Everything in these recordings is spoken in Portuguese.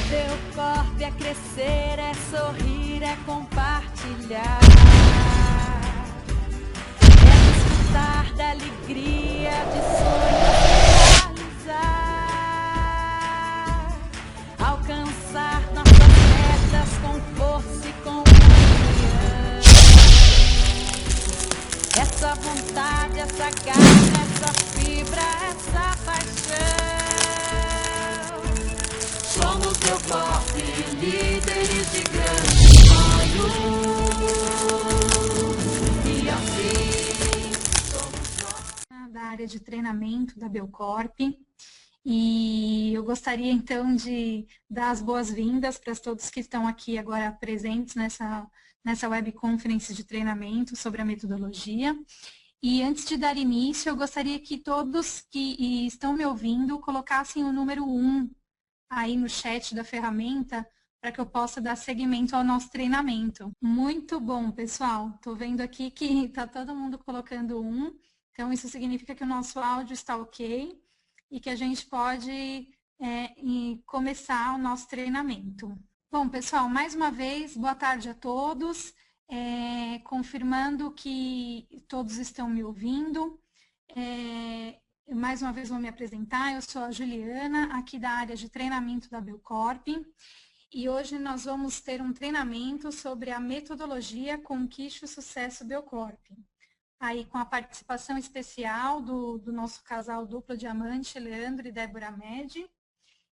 Belcorp é crescer, é sorrir, é compartilhar. É desfrutar da alegria de sonhos realizar. Alcançar nossas metas com força e com união. Essa vontade, essa garra, essa fibra, essa paixão. Somos Belcorp, líderes de grandes sonhos. E assim somos nós. Da área de treinamento da Belcorp. E eu gostaria então de dar as boas-vindas para todos que estão aqui agora presentes nessa web conference de treinamento sobre a metodologia. E antes de dar início, eu gostaria que todos que estão me ouvindo colocassem o número 1 aí no chat da ferramenta para que eu possa dar seguimento ao nosso treinamento. Muito bom, pessoal. Estou vendo aqui que está todo mundo colocando 1. Então, isso significa que o nosso áudio está ok e que a gente pode começar o nosso treinamento. Bom, pessoal, mais uma vez, boa tarde a todos. Confirmando que todos estão me ouvindo. Mais uma vez vou me apresentar, eu sou a Juliana, aqui da área de treinamento da Belcorp. E hoje nós vamos ter um treinamento sobre a metodologia Conquiste o Sucesso Belcorp. Aí com a participação especial do nosso casal duplo diamante, Leandro e Débora Medi.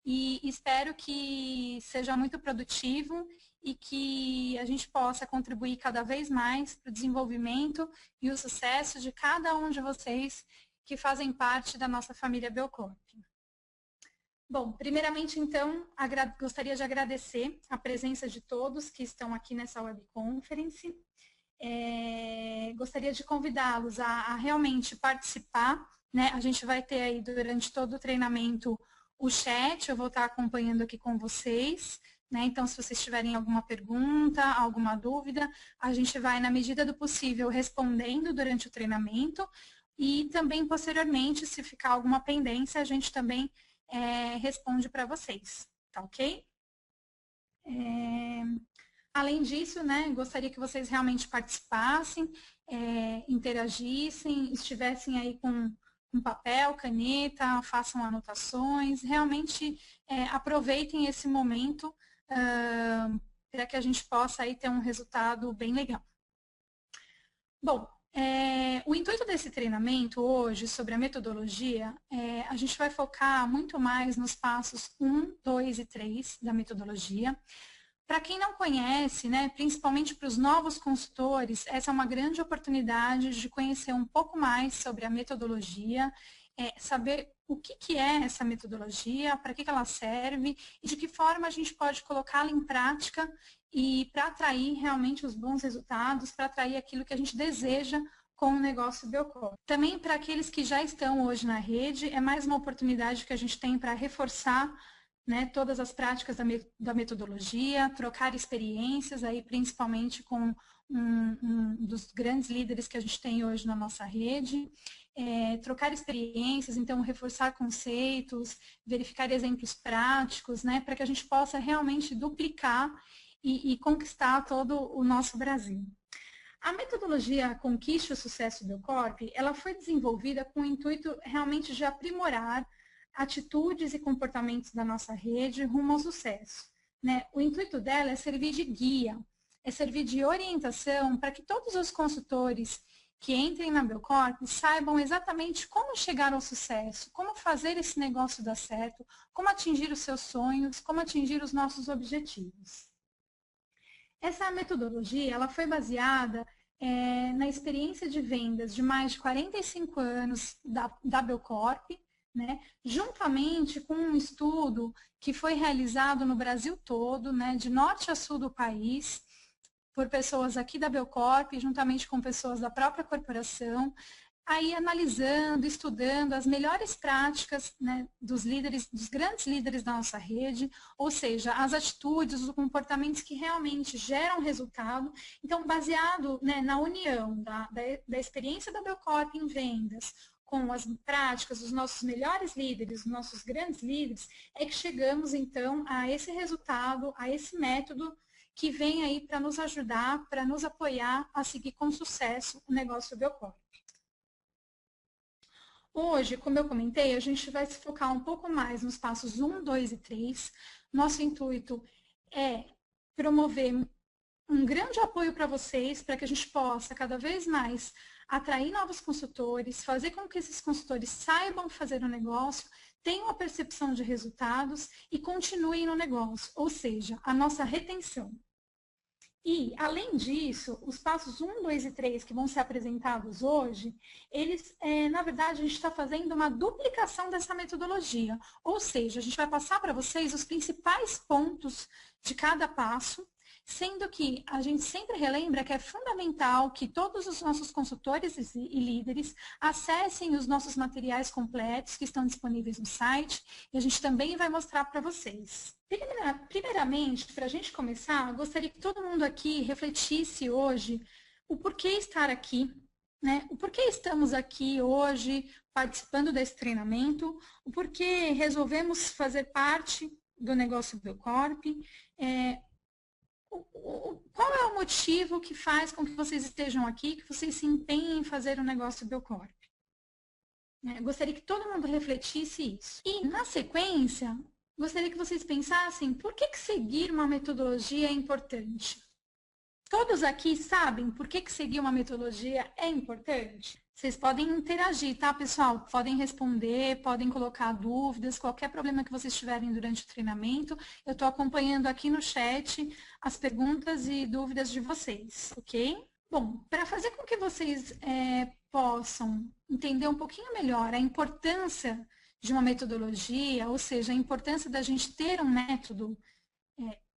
E espero que seja muito produtivo e que a gente possa contribuir cada vez mais para o desenvolvimento e o sucesso de cada um de vocês que fazem parte da nossa família Belcorp. Bom, primeiramente, então, gostaria de agradecer a presença de todos que estão aqui nessa webconference. Gostaria de convidá-los a realmente participar, né? A gente vai ter aí durante todo o treinamento o chat, eu vou estar acompanhando aqui com vocês, né? Então, se vocês tiverem alguma pergunta, alguma dúvida, a gente vai, na medida do possível, respondendo durante o treinamento e também, posteriormente, se ficar alguma pendência, a gente também responde para vocês, tá ok? Além disso, né, gostaria que vocês realmente participassem, interagissem, estivessem aí com papel, caneta, façam anotações, realmente aproveitem esse momento para que a gente possa aí ter um resultado bem legal. Bom, o intuito desse treinamento hoje sobre a metodologia, a gente vai focar muito mais nos passos 1, 2 e 3 da metodologia. Para quem não conhece, né, principalmente para os novos consultores, essa é uma grande oportunidade de conhecer um pouco mais sobre a metodologia, saber o que é essa metodologia, para que ela serve e de que forma a gente pode colocá-la em prática e para atrair realmente os bons resultados, para atrair aquilo que a gente deseja com o negócio Belcorp. Também para aqueles que já estão hoje na rede, é mais uma oportunidade que a gente tem para reforçar, né, todas as práticas da metodologia, trocar experiências, aí, principalmente com um dos grandes líderes que a gente tem hoje na nossa rede, trocar experiências, então reforçar conceitos, verificar exemplos práticos, né, para que a gente possa realmente duplicar e conquistar todo o nosso Brasil. A metodologia Conquiste o Sucesso Belcorp, ela foi desenvolvida com o intuito realmente de aprimorar atitudes e comportamentos da nossa rede rumo ao sucesso, né? O intuito dela é servir de guia, é servir de orientação para que todos os consultores que entrem na Belcorp saibam exatamente como chegar ao sucesso, como fazer esse negócio dar certo, como atingir os seus sonhos, como atingir os nossos objetivos. Essa metodologia ela foi baseada na experiência de vendas de mais de 45 anos da Belcorp, né, juntamente com um estudo que foi realizado no Brasil todo, né, de norte a sul do país, por pessoas aqui da Belcorp, juntamente com pessoas da própria corporação, aí analisando, estudando as melhores práticas, né, dos grandes líderes da nossa rede, ou seja, as atitudes, os comportamentos que realmente geram resultado. Então, baseado, né, na união da experiência da Belcorp em vendas, com as práticas dos nossos melhores líderes, dos nossos grandes líderes, é que chegamos, então, a esse resultado, a esse método que vem aí para nos ajudar, para nos apoiar a seguir com sucesso o negócio Belcorp. Hoje, como eu comentei, a gente vai se focar um pouco mais nos passos 1, 2 e 3. Nosso intuito é promover um grande apoio para vocês, para que a gente possa cada vez mais atrair novos consultores, fazer com que esses consultores saibam fazer o negócio, tenham a percepção de resultados e continuem no negócio, ou seja, a nossa retenção. E, além disso, os passos 1, 2 e 3 que vão ser apresentados hoje, eles, na verdade, a gente está fazendo uma duplicação dessa metodologia. Ou seja, a gente vai passar para vocês os principais pontos de cada passo, sendo que a gente sempre relembra que é fundamental que todos os nossos consultores e líderes acessem os nossos materiais completos que estão disponíveis no site e a gente também vai mostrar para vocês. Primeiramente, para a gente começar, gostaria que todo mundo aqui refletisse hoje o porquê estar aqui, né? O porquê estamos aqui hoje participando desse treinamento, o porquê resolvemos fazer parte do negócio Belcorp, qual é o motivo que faz com que vocês estejam aqui, que vocês se empenhem em fazer o negócio Belcorp? Gostaria que todo mundo refletisse isso. E, na sequência, gostaria que vocês pensassem por que seguir uma metodologia é importante. Todos aqui sabem por que seguir uma metodologia é importante? Vocês podem interagir, tá, pessoal? Podem responder, podem colocar dúvidas, qualquer problema que vocês tiverem durante o treinamento. Eu estou acompanhando aqui no chat as perguntas e dúvidas de vocês, ok? Bom, para fazer com que vocês possam entender um pouquinho melhor a importância de uma metodologia, ou seja, a importância da gente ter um método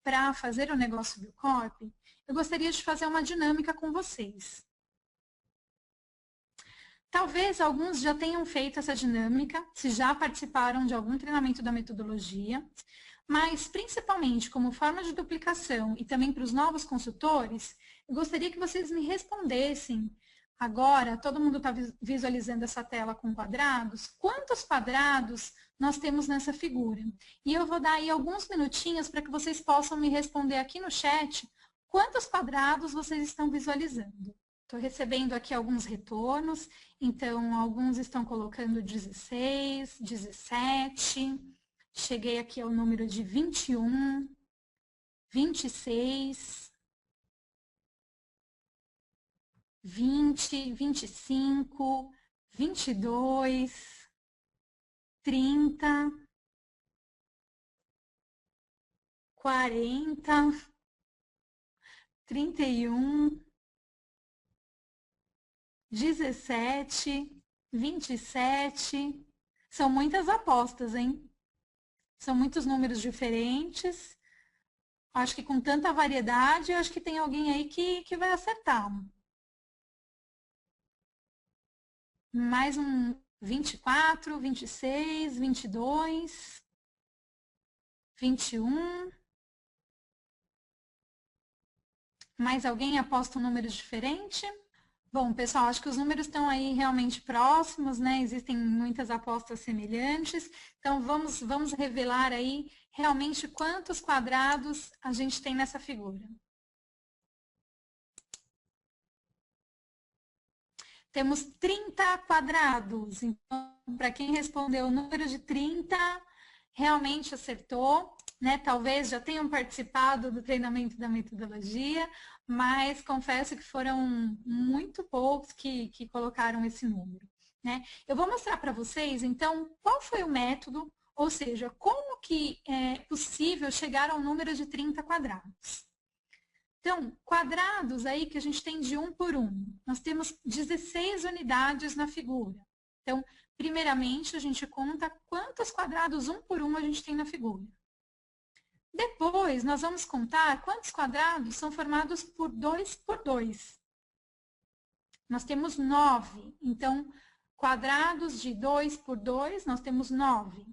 para fazer o negócio Belcorp, eu gostaria de fazer uma dinâmica com vocês. Talvez alguns já tenham feito essa dinâmica, se já participaram de algum treinamento da metodologia, mas principalmente como forma de duplicação e também para os novos consultores, eu gostaria que vocês me respondessem agora, todo mundo está visualizando essa tela com quadrados, quantos quadrados nós temos nessa figura? E eu vou dar aí alguns minutinhos para que vocês possam me responder aqui no chat quantos quadrados vocês estão visualizando. Estou recebendo aqui alguns retornos, então alguns estão colocando 16, 17, cheguei aqui ao número de 21, 26, 20, 25, 22, 30, 40, 31, 17, 27. São muitas apostas, hein? São muitos números diferentes. Acho que com tanta variedade, acho que tem alguém aí que vai acertar. Mais um 24, 26, 22, 21. Mais alguém aposta um número diferente? Bom, pessoal, acho que os números estão aí realmente próximos, né? Existem muitas apostas semelhantes. Então, vamos revelar aí realmente quantos quadrados a gente tem nessa figura. Temos 30 quadrados. Então, para quem respondeu o número de 30, realmente acertou, né? Talvez já tenham participado do treinamento da metodologia, mas confesso que foram muito poucos que colocaram esse número, né? Eu vou mostrar para vocês, então, qual foi o método, ou seja, como que é possível chegar ao número de 30 quadrados. Então, quadrados aí que a gente tem de 1 por 1. Nós temos 16 unidades na figura. Então, primeiramente, a gente conta quantos quadrados 1 por 1 a gente tem na figura. Depois, nós vamos contar quantos quadrados são formados por 2 por 2. Nós temos 9. Então, quadrados de 2 por 2, nós temos 9.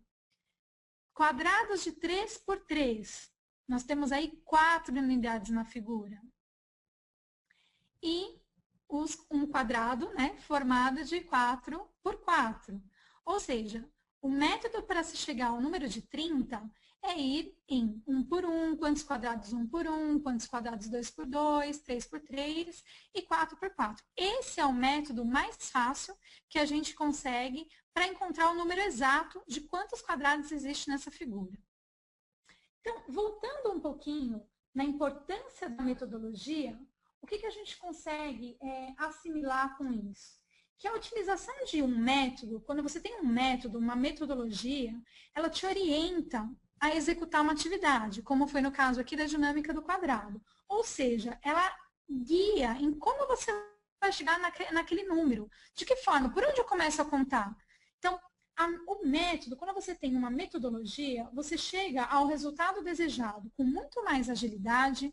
Quadrados de 3 por 3. Nós temos aí 4 unidades na figura. E um quadrado, né, formado de 4 por 4. Ou seja, o método para se chegar ao número de 30 é ir em 1 por 1, quantos quadrados 1 por 1, quantos quadrados 2 por 2, 3 por 3 e 4 por 4. Esse é o método mais fácil que a gente consegue para encontrar o número exato de quantos quadrados existe nessa figura. Então, voltando um pouquinho na importância da metodologia, o que a gente consegue assimilar com isso? Que a utilização de um método, quando você tem um método, uma metodologia, ela te orienta a executar uma atividade, como foi no caso aqui da dinâmica do quadrado. Ou seja, ela guia em como você vai chegar naquele número. De que forma? Por onde eu começo a contar? Então, o método, quando você tem uma metodologia, você chega ao resultado desejado com muito mais agilidade,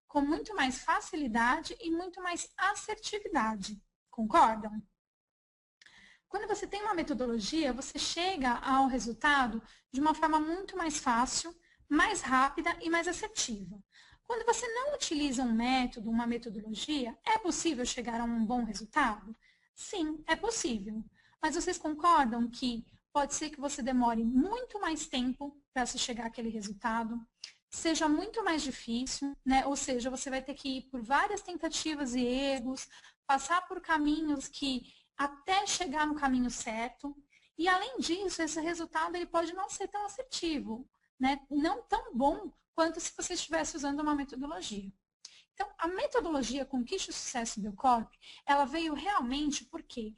com muito mais facilidade e muito mais assertividade. Concordam? Quando você tem uma metodologia, você chega ao resultado de uma forma muito mais fácil, mais rápida e mais assertiva. Quando você não utiliza um método, uma metodologia, é possível chegar a um bom resultado? Sim, é possível. Mas vocês concordam que pode ser que você demore muito mais tempo para se chegar àquele resultado, seja muito mais difícil, né? Ou seja, você vai ter que ir por várias tentativas e erros, passar por caminhos que até chegar no caminho certo. E, além disso, esse resultado ele pode não ser tão assertivo, né? Não tão bom quanto se você estivesse usando uma metodologia. Então, a metodologia Conquiste o Sucesso Belcorp, ela veio realmente porque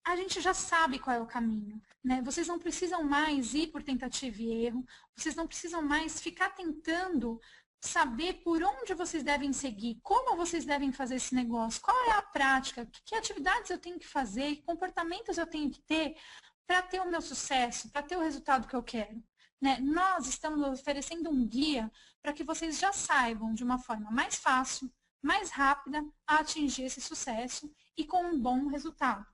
a gente já sabe qual é o caminho, né? Vocês não precisam mais ir por tentativa e erro, vocês não precisam mais ficar tentando saber por onde vocês devem seguir, como vocês devem fazer esse negócio, qual é a prática, que atividades eu tenho que fazer, que comportamentos eu tenho que ter para ter o meu sucesso, para ter o resultado que eu quero. Né? Nós estamos oferecendo um guia para que vocês já saibam de uma forma mais fácil, mais rápida, a atingir esse sucesso e com um bom resultado.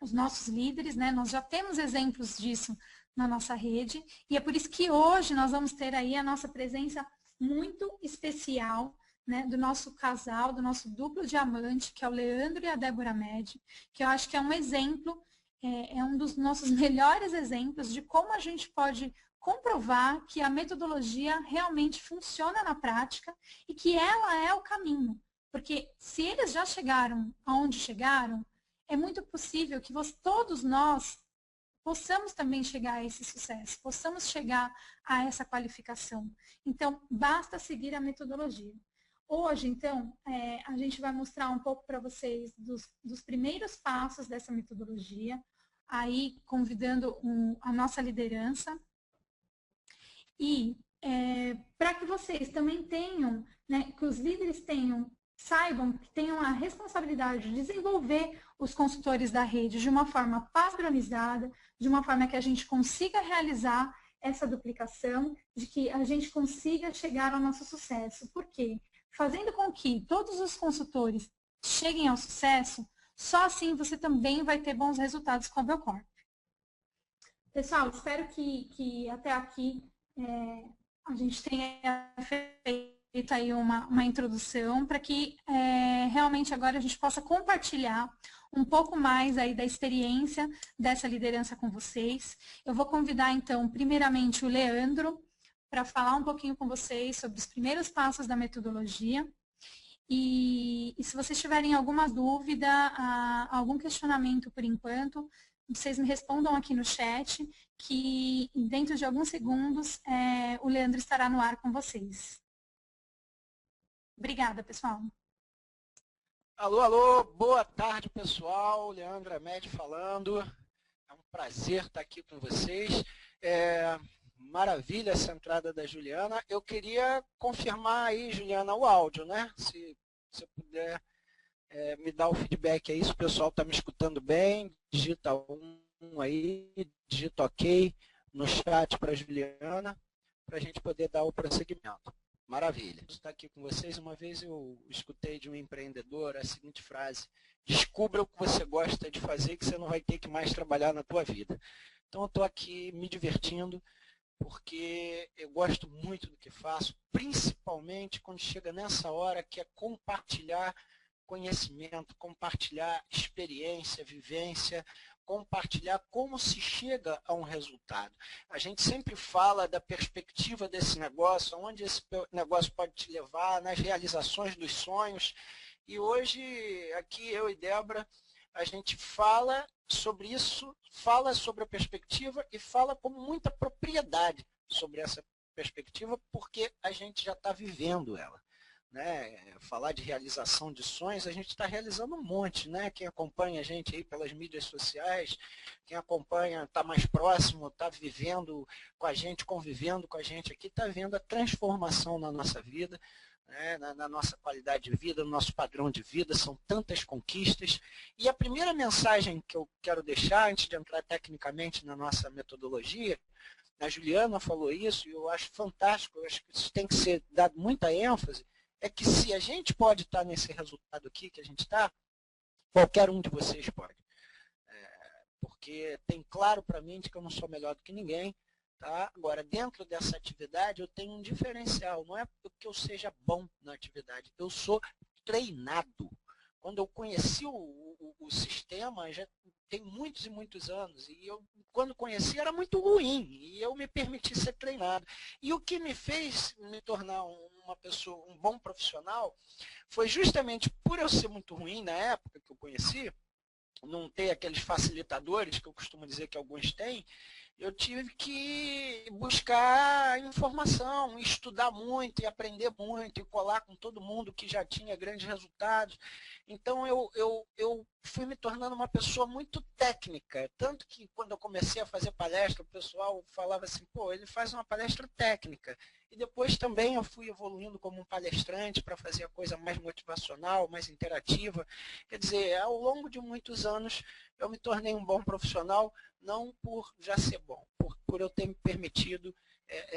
Os nossos líderes, né, nós já temos exemplos disso na nossa rede, e é por isso que hoje nós vamos ter aí a nossa presença muito especial, né, do nosso casal, do nosso duplo diamante, que é o Leandro e a Débora Med, que eu acho que é um exemplo, é um dos nossos melhores exemplos de como a gente pode comprovar que a metodologia realmente funciona na prática e que ela é o caminho. Porque se eles já chegaram aonde chegaram, é muito possível que todos nós possamos também chegar a esse sucesso, possamos chegar a essa qualificação. Então, basta seguir a metodologia. Hoje, então, a gente vai mostrar um pouco para vocês dos primeiros passos dessa metodologia, aí convidando a nossa liderança. E para que vocês também tenham, né, que os líderes saibam que tenham a responsabilidade de desenvolver os consultores da rede de uma forma padronizada, de uma forma que a gente consiga realizar essa duplicação, de que a gente consiga chegar ao nosso sucesso. Por quê? Fazendo com que todos os consultores cheguem ao sucesso, só assim você também vai ter bons resultados com a Belcorp. Pessoal, espero que até aqui a gente tenha feito aí uma introdução para que realmente agora a gente possa compartilhar um pouco mais aí da experiência dessa liderança com vocês. Eu vou convidar então primeiramente o Leandro para falar um pouquinho com vocês sobre os primeiros passos da metodologia. E se vocês tiverem alguma dúvida, algum questionamento por enquanto, vocês me respondam aqui no chat, que dentro de alguns segundos o Leandro estará no ar com vocês. Obrigada, pessoal. Alô, alô, boa tarde, pessoal. Leandro Amed falando. É um prazer estar aqui com vocês. Maravilha essa entrada da Juliana. Eu queria confirmar aí, Juliana, o áudio, né? Se você puder me dar o feedback aí, se o pessoal está me escutando bem, digita um aí, digita OK no chat para a Juliana, para a gente poder dar o prosseguimento. Maravilha. Estou aqui com vocês. Uma vez eu escutei de um empreendedor a seguinte frase: descubra o que você gosta de fazer que você não vai ter que mais trabalhar na tua vida. Então eu estou aqui me divertindo, porque eu gosto muito do que faço, principalmente quando chega nessa hora que é compartilhar conhecimento, compartilhar experiência, vivência, compartilhar como se chega a um resultado. A gente sempre fala da perspectiva desse negócio, onde esse negócio pode te levar, nas realizações dos sonhos. E hoje, aqui eu e Débora, a gente fala sobre isso, fala sobre a perspectiva e fala com muita propriedade sobre essa perspectiva, porque a gente já está vivendo ela. Né? Falar de realização de sonhos, a gente está realizando um monte, né? Quem acompanha a gente aí pelas mídias sociais, quem acompanha, está mais próximo, está vivendo com a gente, convivendo com a gente aqui, está vendo a transformação na nossa vida, né? na nossa qualidade de vida, no nosso padrão de vida, são tantas conquistas. E a primeira mensagem que eu quero deixar, antes de entrar tecnicamente na nossa metodologia, a Juliana falou isso, e eu acho fantástico, eu acho que isso tem que ser dado muita ênfase, é que se a gente pode estar nesse resultado aqui que a gente está, qualquer um de vocês pode. Porque tem claro para mim de que eu não sou melhor do que ninguém. Tá? Agora, dentro dessa atividade, eu tenho um diferencial. Não é porque eu seja bom na atividade, eu sou treinado. Quando eu conheci o sistema, já tem muitos e muitos anos, e eu, quando conheci, era muito ruim, e eu me permiti ser treinado. E o que me fez me tornar uma pessoa, um bom profissional, foi justamente por eu ser muito ruim na época que eu conheci, não ter aqueles facilitadores que eu costumo dizer que alguns têm, eu tive que buscar informação, estudar muito e aprender muito, e colar com todo mundo que já tinha grandes resultados. Então, eu fui me tornando uma pessoa muito técnica, tanto que quando eu comecei a fazer palestra, o pessoal falava assim, pô, ele faz uma palestra técnica. E depois também eu fui evoluindo como um palestrante para fazer a coisa mais motivacional, mais interativa. Quer dizer, ao longo de muitos anos, eu me tornei um bom profissional, não por já ser bom, por eu ter me permitido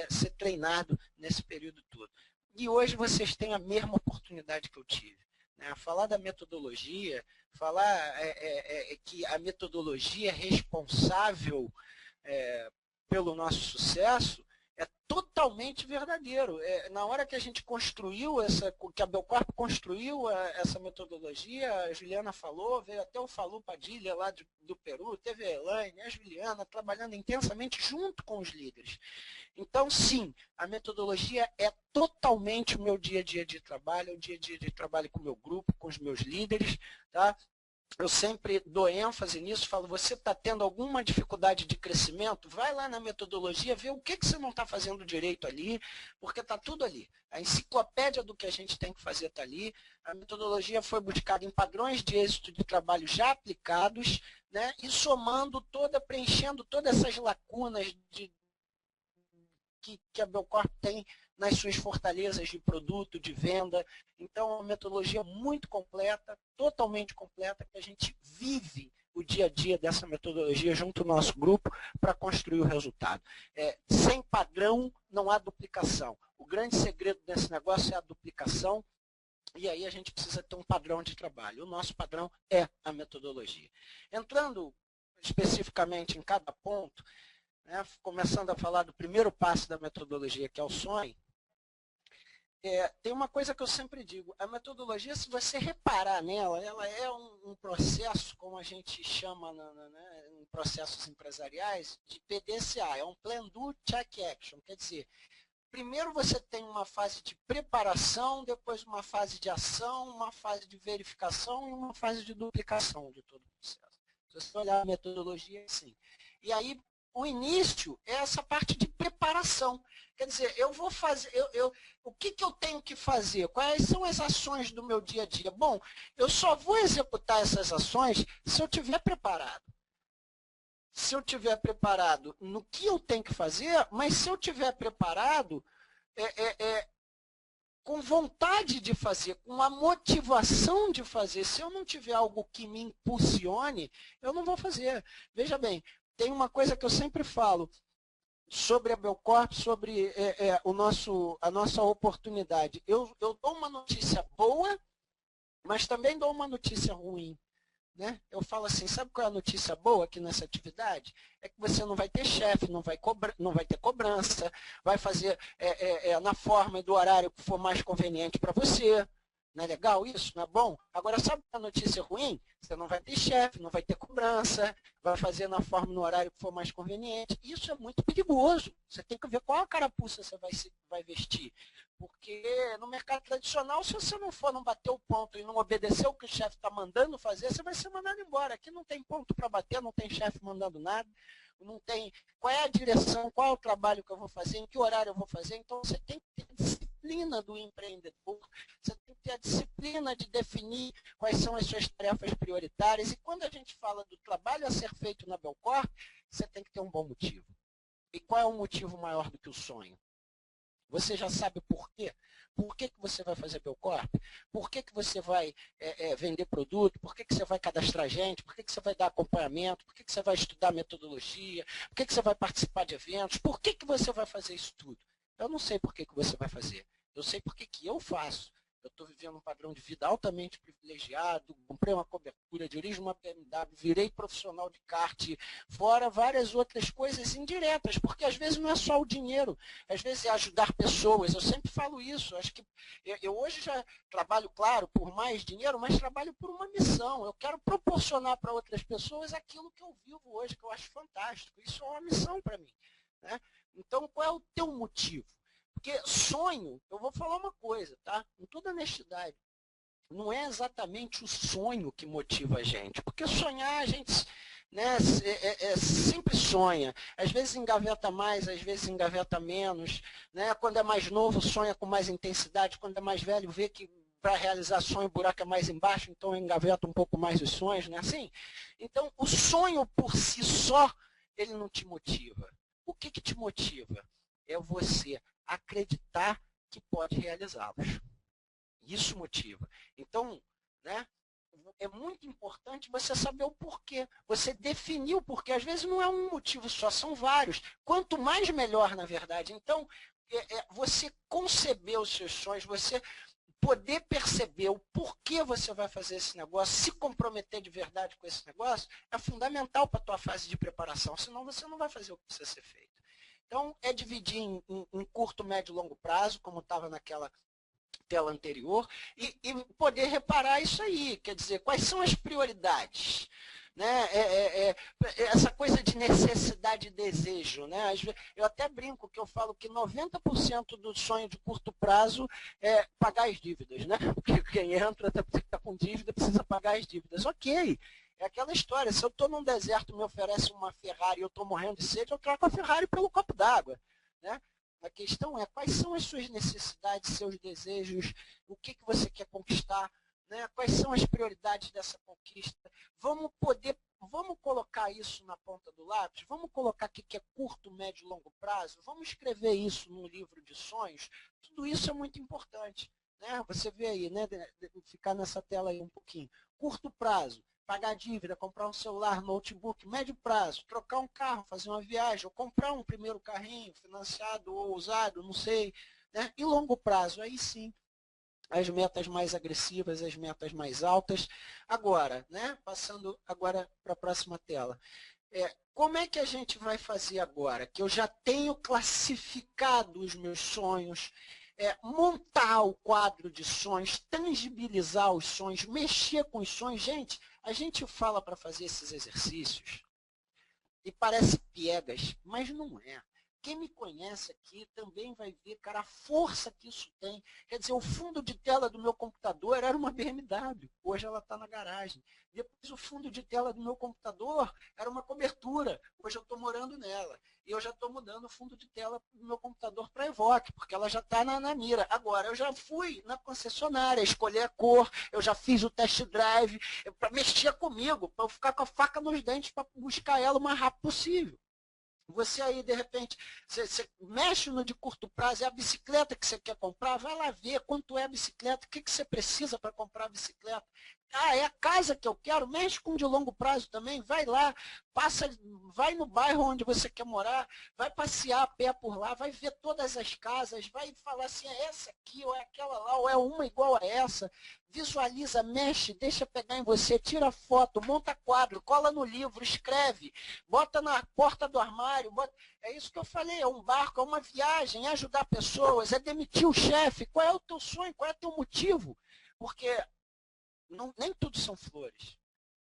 ser treinado nesse período todo. E hoje vocês têm a mesma oportunidade que eu tive. Né? Falar da metodologia, falar que a metodologia é responsável pelo nosso sucesso, é totalmente verdadeiro. Na hora que a gente construiu, que a Belcorp construiu essa metodologia, a Juliana falou, veio até o Falu Padilha lá do Peru, teve a Elaine, a Juliana, trabalhando intensamente junto com os líderes. Então, sim, a metodologia é totalmente o meu dia a dia de trabalho, é o dia a dia de trabalho com o meu grupo, com os meus líderes, tá? Eu sempre dou ênfase nisso, falo, você está tendo alguma dificuldade de crescimento, vai lá na metodologia, vê o que você não está fazendo direito ali, porque está tudo ali. A enciclopédia do que a gente tem que fazer está ali. A metodologia foi buscada em padrões de êxito de trabalho já aplicados, né, e somando preenchendo todas essas lacunas que a Belcorp tem nas suas fortalezas de produto, de venda. Então, é uma metodologia muito completa, totalmente completa, que a gente vive o dia a dia dessa metodologia junto ao nosso grupo para construir o resultado. Sem padrão, não há duplicação. O grande segredo desse negócio é a duplicação, e aí a gente precisa ter um padrão de trabalho. O nosso padrão é a metodologia. Entrando especificamente em cada ponto, né, começando a falar do primeiro passo da metodologia, que é o sonho, tem uma coisa que eu sempre digo, a metodologia, se você reparar nela, ela é um processo, como a gente chama em processos empresariais, de PDCA, é um Plan, Do, Check, Action. Quer dizer, primeiro você tem uma fase de preparação, depois uma fase de ação, uma fase de verificação e uma fase de duplicação de todo o processo. Se você olhar a metodologia, sim. E aí, o início é essa parte de preparação. Quer dizer, eu vou fazer, o que eu tenho que fazer? Quais são as ações do meu dia a dia? Bom, eu só vou executar essas ações se eu estiver preparado. Se eu estiver preparado no que eu tenho que fazer, mas se eu estiver preparado com vontade de fazer, com a motivação de fazer. Se eu não tiver algo que me impulsione, eu não vou fazer. Veja bem, tem uma coisa que eu sempre falo sobre a Belcorp, sobre a nossa oportunidade. Eu dou uma notícia boa, mas também dou uma notícia ruim. Né? Eu falo assim, sabe qual é a notícia boa aqui nessa atividade? É que você não vai ter chefe, não vai ter cobrança, vai fazer na forma e do horário que for mais conveniente para você. Não é legal isso? Não é bom? Agora, sabe a notícia ruim? Você não vai ter chefe, não vai ter cobrança, vai fazer na forma, no horário que for mais conveniente. Isso é muito perigoso. Você tem que ver qual a carapuça você vai vestir. Porque no mercado tradicional, se você não for, não bater o ponto e não obedecer o que o chefe está mandando fazer, você vai ser mandado embora. Aqui não tem ponto para bater, não tem chefe mandando nada, não tem qual é a direção, qual é o trabalho que eu vou fazer, em que horário eu vou fazer. Então, você tem que ter disciplina do empreendedor, você tem que ter a disciplina de definir quais são as suas tarefas prioritárias. E quando a gente fala do trabalho a ser feito na Belcorp, você tem que ter um bom motivo. E qual é o motivo maior do que o sonho? Você já sabe por quê? Por que você vai fazer Belcorp? Por que você vai vender produto? Por que você vai cadastrar gente? Por que você vai dar acompanhamento? Por que você vai estudar metodologia? Por que você vai participar de eventos? Por que você vai fazer isso tudo? Eu não sei por que você vai fazer. Eu sei por que eu faço. Eu estou vivendo um padrão de vida altamente privilegiado, comprei uma cobertura, dirijo uma BMW, virei profissional de kart, fora várias outras coisas indiretas, porque às vezes não é só o dinheiro, às vezes é ajudar pessoas. Eu sempre falo isso, acho que eu hoje já trabalho, claro, por mais dinheiro, mas trabalho por uma missão. Eu quero proporcionar para outras pessoas aquilo que eu vivo hoje, que eu acho fantástico. Isso é uma missão para mim, né? Então, qual é o teu motivo? Porque sonho, eu vou falar uma coisa, tá? Com toda honestidade, não é exatamente o sonho que motiva a gente. Porque sonhar, a gente, né, sempre sonha. Às vezes engaveta mais, às vezes engaveta menos. Né? Quando é mais novo, sonha com mais intensidade. Quando é mais velho, vê que para realizar sonho o buraco é mais embaixo, então engaveta um pouco mais os sonhos, não é assim? Então, o sonho por si só, ele não te motiva. O que te motiva? É você acreditar que pode realizá-los. Isso motiva. Então, né, é muito importante você saber o porquê. Você definir o porquê. Às vezes não é um motivo só, são vários. Quanto mais, melhor, na verdade. Então, você conceber os seus sonhos, você poder perceber o porquê você vai fazer esse negócio, se comprometer de verdade com esse negócio, é fundamental para a tua fase de preparação. Senão você não vai fazer o que precisa ser feito. Então, é dividir em curto, médio e longo prazo, como estava naquela tela anterior, e poder reparar isso aí. Quer dizer, quais são as prioridades? Né? Essa coisa de necessidade e desejo. Né? Eu até brinco que eu falo que 90% do sonho de curto prazo é pagar as dívidas. Né? Porque quem entra está com dívida, precisa pagar as dívidas. Ok. É aquela história, se eu estou num deserto e me oferece uma Ferrari e eu estou morrendo de sede, eu troco a Ferrari pelo copo d'água. Né? A questão é, quais são as suas necessidades, seus desejos, o que você quer conquistar, né? Quais são as prioridades dessa conquista. Vamos colocar isso na ponta do lápis, vamos colocar aqui que é curto, médio e longo prazo, vamos escrever isso num livro de sonhos. Tudo isso é muito importante. Né? Você vê aí, né? Ficar nessa tela aí um pouquinho. Curto prazo. Pagar dívida, comprar um celular, notebook, médio prazo, trocar um carro, fazer uma viagem, ou comprar um primeiro carrinho financiado ou usado, não sei. Né? E longo prazo, aí sim, as metas mais agressivas, as metas mais altas. Agora, né? Passando agora para a próxima tela. Como é que a gente vai fazer agora? Que eu já tenho classificado os meus sonhos, montar o quadro de sonhos, tangibilizar os sonhos, mexer com os sonhos. Gente, a gente fala para fazer esses exercícios e parece piegas, mas não é. Quem me conhece aqui também vai ver, cara, a força que isso tem. Quer dizer, o fundo de tela do meu computador era uma BMW, hoje ela está na garagem. Depois o fundo de tela do meu computador era uma cobertura, hoje eu estou morando nela. E eu já estou mudando o fundo de tela do meu computador para Evoque, porque ela já está na mira. Agora, eu já fui na concessionária, escolher a cor, eu já fiz o test drive, para mexer comigo, para eu ficar com a faca nos dentes para buscar ela o mais rápido possível. Você aí, de repente, você mexe no de curto prazo, é a bicicleta que você quer comprar, vai lá ver quanto é a bicicleta, o que você precisa para comprar a bicicleta. Ah, é a casa que eu quero, mexe com de longo prazo também, vai lá, vai no bairro onde você quer morar, vai passear a pé por lá, vai ver todas as casas, vai falar assim, é essa aqui, ou é aquela lá, ou é uma igual a essa. Visualiza, mexe, deixa pegar em você, tira foto, monta quadro, cola no livro, escreve, bota na porta do armário. É isso que eu falei, é um barco, é uma viagem, é ajudar pessoas, é demitir o chefe. Qual é o teu sonho, qual é o teu motivo? Porque nem tudo são flores.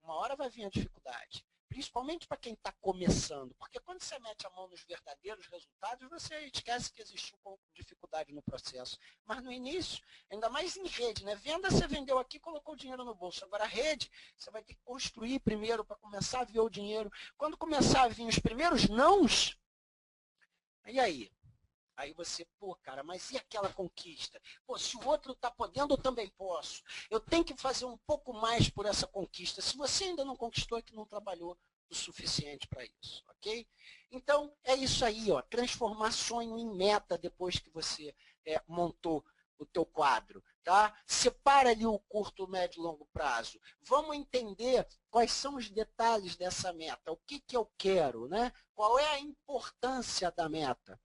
Uma hora vai vir a dificuldade. Principalmente para quem está começando. Porque quando você mete a mão nos verdadeiros resultados, você esquece que existiu dificuldade no processo. Mas no início, ainda mais em rede, né? Venda, você vendeu aqui e colocou o dinheiro no bolso. Agora, rede, você vai ter que construir primeiro para começar a ver o dinheiro. Quando começar a vir os primeiros nãos, e aí? Aí você, pô, cara, mas e aquela conquista? Pô, se o outro está podendo, eu também posso. Eu tenho que fazer um pouco mais por essa conquista. Se você ainda não conquistou, é que não trabalhou o suficiente para isso, ok? Então, é isso aí, ó, transformar sonho em meta depois que você montou o teu quadro, tá? Separa ali o curto, médio e longo prazo. Vamos entender quais são os detalhes dessa meta, o que eu quero, né? Qual é a importância da meta?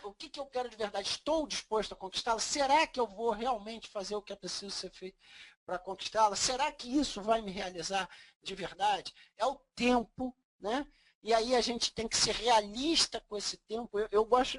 O que eu quero de verdade? Estou disposto a conquistá-la? Será que eu vou realmente fazer o que é preciso ser feito para conquistá-la? Será que isso vai me realizar de verdade? É o tempo, né? E aí a gente tem que ser realista com esse tempo.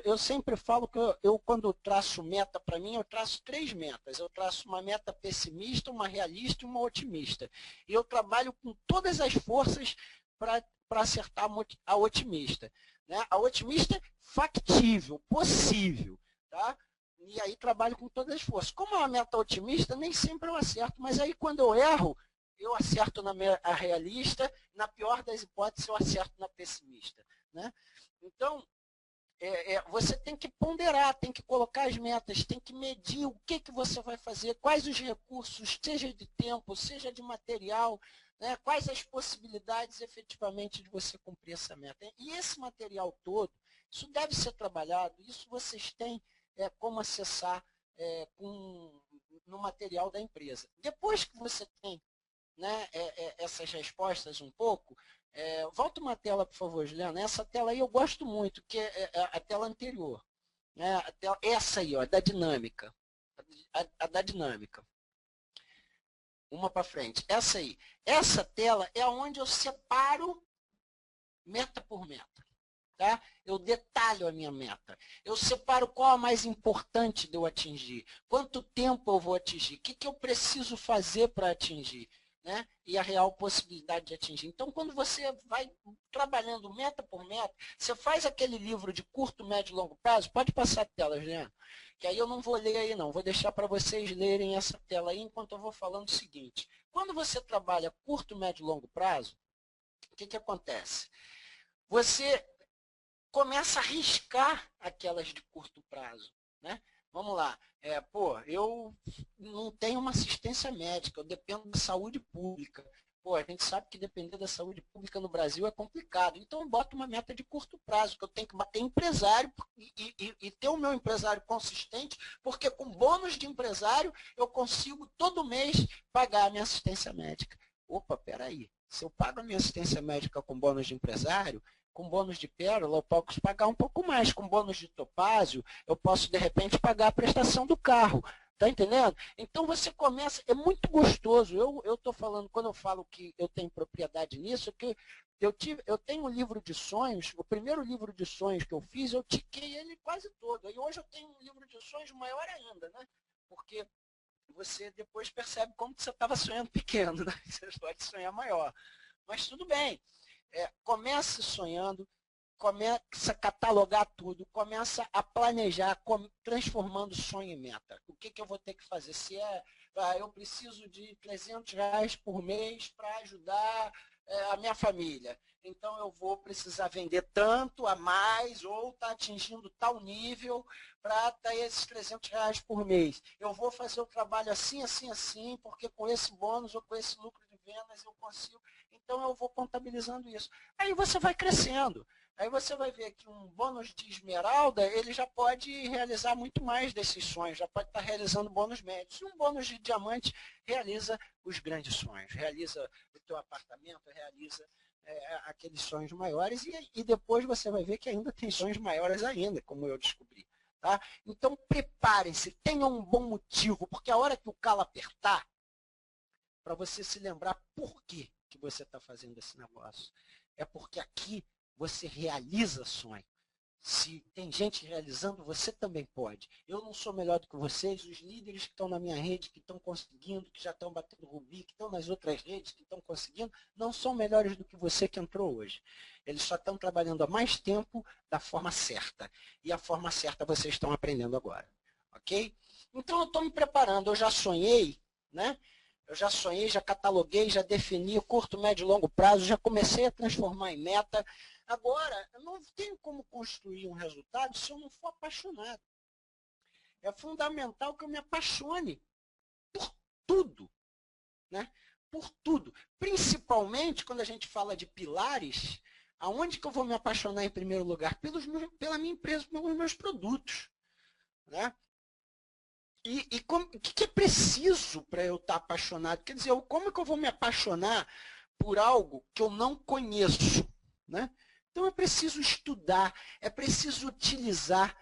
Eu sempre falo que eu quando traço meta para mim, eu traço 3 metas. Eu traço uma meta pessimista, uma realista e uma otimista. E eu trabalho com todas as forças para acertar a otimista. Né? A otimista é factível, possível. Tá? E aí trabalho com todas as forças. Como é uma meta otimista, nem sempre eu acerto, mas aí quando eu erro, eu acerto na realista, na pior das hipóteses, eu acerto na pessimista. Né? Então, você tem que ponderar, tem que colocar as metas, tem que medir o que você vai fazer, quais os recursos, seja de tempo, seja de material, né? Quais as possibilidades efetivamente de você cumprir essa meta. E esse material todo, isso deve ser trabalhado, isso vocês têm como acessar no material da empresa. Depois que você tem, né, essas respostas um pouco, volta uma tela, por favor, Juliana. Essa tela aí eu gosto muito, que é a tela anterior. Né? Essa aí, ó, da dinâmica. A da dinâmica. Uma para frente. Essa aí. Essa tela é onde eu separo meta por meta. Tá? Eu detalho a minha meta. Eu separo qual a mais importante de eu atingir. Quanto tempo eu vou atingir. O que eu preciso fazer para atingir. Né? E a real possibilidade de atingir. Então, quando você vai trabalhando meta por meta, você faz aquele livro de curto, médio e longo prazo, pode passar a tela, Juliana, que aí eu não vou ler aí não, vou deixar para vocês lerem essa tela aí enquanto eu vou falando o seguinte. Quando você trabalha curto, médio e longo prazo, o que acontece? Você começa a riscar aquelas de curto prazo. Né? Vamos lá. Eu não tenho uma assistência médica, eu dependo da saúde pública. Pô, a gente sabe que depender da saúde pública no Brasil é complicado. Então, eu boto uma meta de curto prazo, que eu tenho que bater empresário e ter o meu empresário consistente, porque com bônus de empresário eu consigo todo mês pagar a minha assistência médica. Opa, peraí. Se eu pago a minha assistência médica com bônus de empresário, com bônus de pérola, eu posso pagar um pouco mais. Com bônus de topázio, eu posso, de repente, pagar a prestação do carro. Está entendendo? Então, você começa... É muito gostoso. Eu estou falando, quando eu falo que eu tenho propriedade nisso, é que eu tenho um livro de sonhos, o primeiro livro de sonhos que eu fiz, eu tiquei ele quase todo. E hoje eu tenho um livro de sonhos maior ainda, né? Porque você depois percebe como que você estava sonhando pequeno, né? Você pode sonhar maior. Mas tudo bem. Comece sonhando, começa a catalogar tudo, começa a planejar, transformando sonho em meta. O que eu vou ter que fazer? Se eu preciso de R$300 por mês para ajudar a minha família. Então, eu vou precisar vender tanto a mais ou estar atingindo tal nível para ter esses R$300 por mês. Eu vou fazer o trabalho assim, assim, assim, porque com esse bônus ou com esse lucro de vendas eu consigo. Então, eu vou contabilizando isso. Aí você vai crescendo. Aí você vai ver que um bônus de esmeralda, ele já pode realizar muito mais desses sonhos, já pode estar realizando bônus médios. E um bônus de diamante realiza os grandes sonhos, realiza o teu apartamento, realiza aqueles sonhos maiores e depois você vai ver que ainda tem sonhos maiores ainda, como eu descobri. Tá? Então, preparem-se, tenham um bom motivo, porque a hora que o calo apertar, para você se lembrar por que você está fazendo esse negócio. É porque aqui você realiza sonho. Se tem gente realizando, você também pode. Eu não sou melhor do que vocês, os líderes que estão na minha rede, que estão conseguindo, que já estão batendo rubi, que estão nas outras redes, que estão conseguindo, não são melhores do que você que entrou hoje. Eles só estão trabalhando há mais tempo da forma certa. E a forma certa vocês estão aprendendo agora. Ok? Então eu estou me preparando, eu já sonhei, né? Eu já sonhei, já cataloguei, já defini curto, médio e longo prazo, já comecei a transformar em meta. Agora, eu não tenho como construir um resultado se eu não for apaixonado. É fundamental que eu me apaixone por tudo, né? Por tudo. Principalmente quando a gente fala de pilares, aonde que eu vou me apaixonar em primeiro lugar? Pela minha empresa, pelos meus produtos, né? E o que é preciso para eu estar apaixonado? Quer dizer, como é que eu vou me apaixonar por algo que eu não conheço, né? Então é preciso estudar, é preciso utilizar,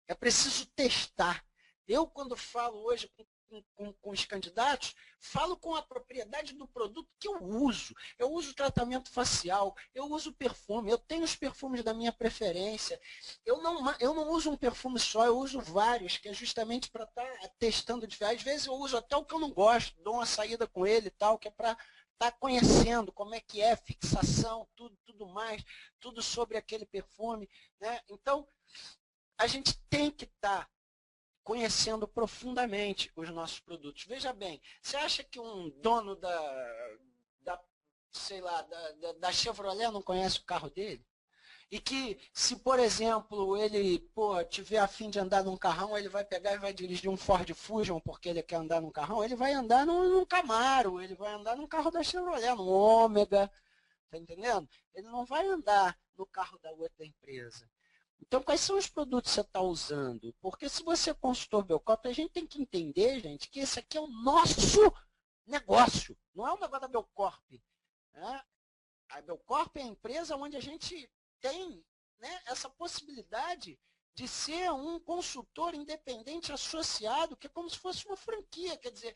é preciso testar. Eu, quando falo hoje com os candidatos, falo com a propriedade do produto que eu uso. Eu uso tratamento facial, eu uso perfume, eu tenho os perfumes da minha preferência. Eu não uso um perfume só, eu uso vários, que é justamente para estar testando. Às vezes eu uso até o que eu não gosto, dou uma saída com ele e tal, que é para estar conhecendo como é que é, fixação, tudo mais, tudo sobre aquele perfume, né? Então, a gente tem que estar conhecendo profundamente os nossos produtos. Veja bem, você acha que um dono sei lá, da Chevrolet não conhece o carro dele? E que, se, por exemplo, ele tiver a fim de andar num carrão, ele vai pegar e vai dirigir um Ford Fusion porque ele quer andar num carrão, ele vai andar num Camaro, ele vai andar num carro da Chevrolet, num Ômega, tá entendendo? Ele não vai andar no carro da outra empresa. Então, quais são os produtos que você está usando? Porque se você é consultor Belcorp, a gente tem que entender, gente, que esse aqui é o nosso negócio, não é o negócio da Belcorp. Né? A Belcorp é a empresa onde a gente tem, né, essa possibilidade de ser um consultor independente associado, que é como se fosse uma franquia. Quer dizer,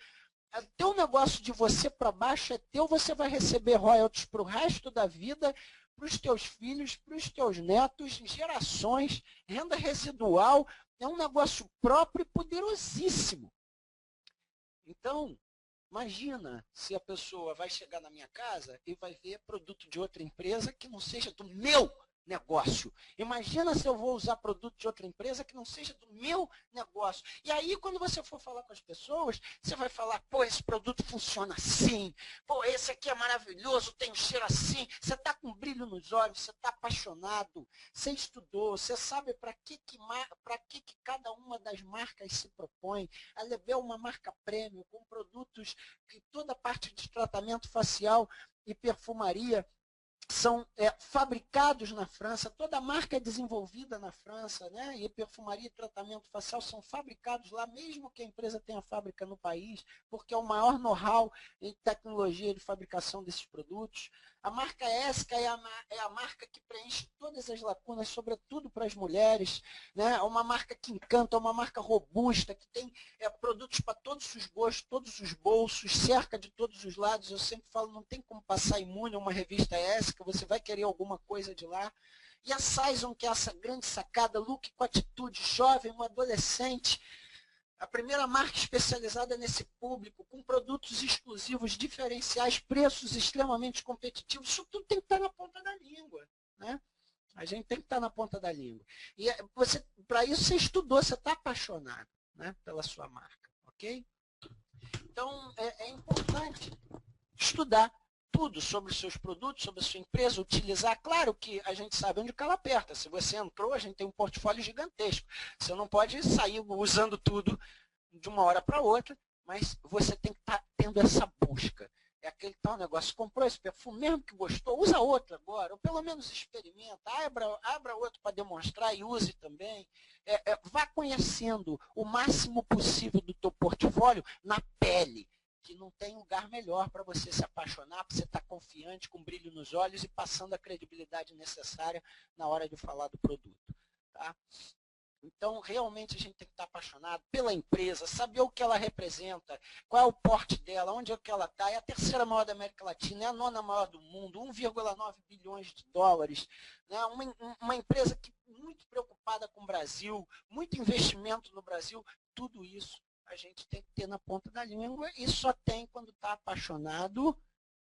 teu negócio de você para baixo é teu, você vai receber royalties para o resto da vida, para os teus filhos, para os teus netos, gerações, renda residual, é um negócio próprio e poderosíssimo. Então, imagina se a pessoa vai chegar na minha casa e vai ver produto de outra empresa que não seja do meu negócio. Imagina se eu vou usar produto de outra empresa que não seja do meu negócio. E aí, quando você for falar com as pessoas, você vai falar, pô, esse produto funciona assim, pô, esse aqui é maravilhoso, tem um cheiro assim, você está com brilho nos olhos, você está apaixonado, você estudou, você sabe para que cada uma das marcas se propõe. A Lebel é uma marca premium, com produtos que toda a parte de tratamento facial e perfumaria são fabricados na França, toda a marca é desenvolvida na França, né? E perfumaria e tratamento facial são fabricados lá, mesmo que a empresa tenha fábrica no país, porque é o maior know-how em tecnologia de fabricação desses produtos. A marca Esca é a marca que preenche todas as lacunas, sobretudo para as mulheres, né? É uma marca que encanta, é uma marca robusta, que tem produtos para todos os gostos, todos os bolsos, cerca de todos os lados. Eu sempre falo, não tem como passar imune a uma revista Esca, você vai querer alguma coisa de lá. E a Saison, que é essa grande sacada, look com atitude, jovem, um adolescente, a primeira marca especializada nesse público, com produtos exclusivos, diferenciais, preços extremamente competitivos, isso tudo tem que estar na ponta da língua, né? A gente tem que estar na ponta da língua. E para isso você estudou, você está apaixonado, né, pela sua marca, ok? Então, é importante estudar tudo sobre os seus produtos, sobre a sua empresa, utilizar. Claro que a gente sabe onde cala aperta. Se você entrou, a gente tem um portfólio gigantesco. Você não pode sair usando tudo de uma hora para outra, mas você tem que estar tendo essa busca. É aquele tal negócio, comprou esse perfume, mesmo que gostou, usa outro agora, ou pelo menos experimenta, abra outro para demonstrar e use também. Vá conhecendo o máximo possível do teu portfólio na pele, que não tem lugar melhor para você se apaixonar, para você estar confiante, com brilho nos olhos e passando a credibilidade necessária na hora de falar do produto. Tá? Então, realmente, a gente tem que estar apaixonado pela empresa, saber o que ela representa, qual é o porte dela, onde é que ela está. É a terceira maior da América Latina, é a nona maior do mundo, 1,9 bilhões de dólares. Né? Uma empresa que muito preocupada com o Brasil, muito investimento no Brasil, tudo isso a gente tem que ter na ponta da língua e só tem quando está apaixonado,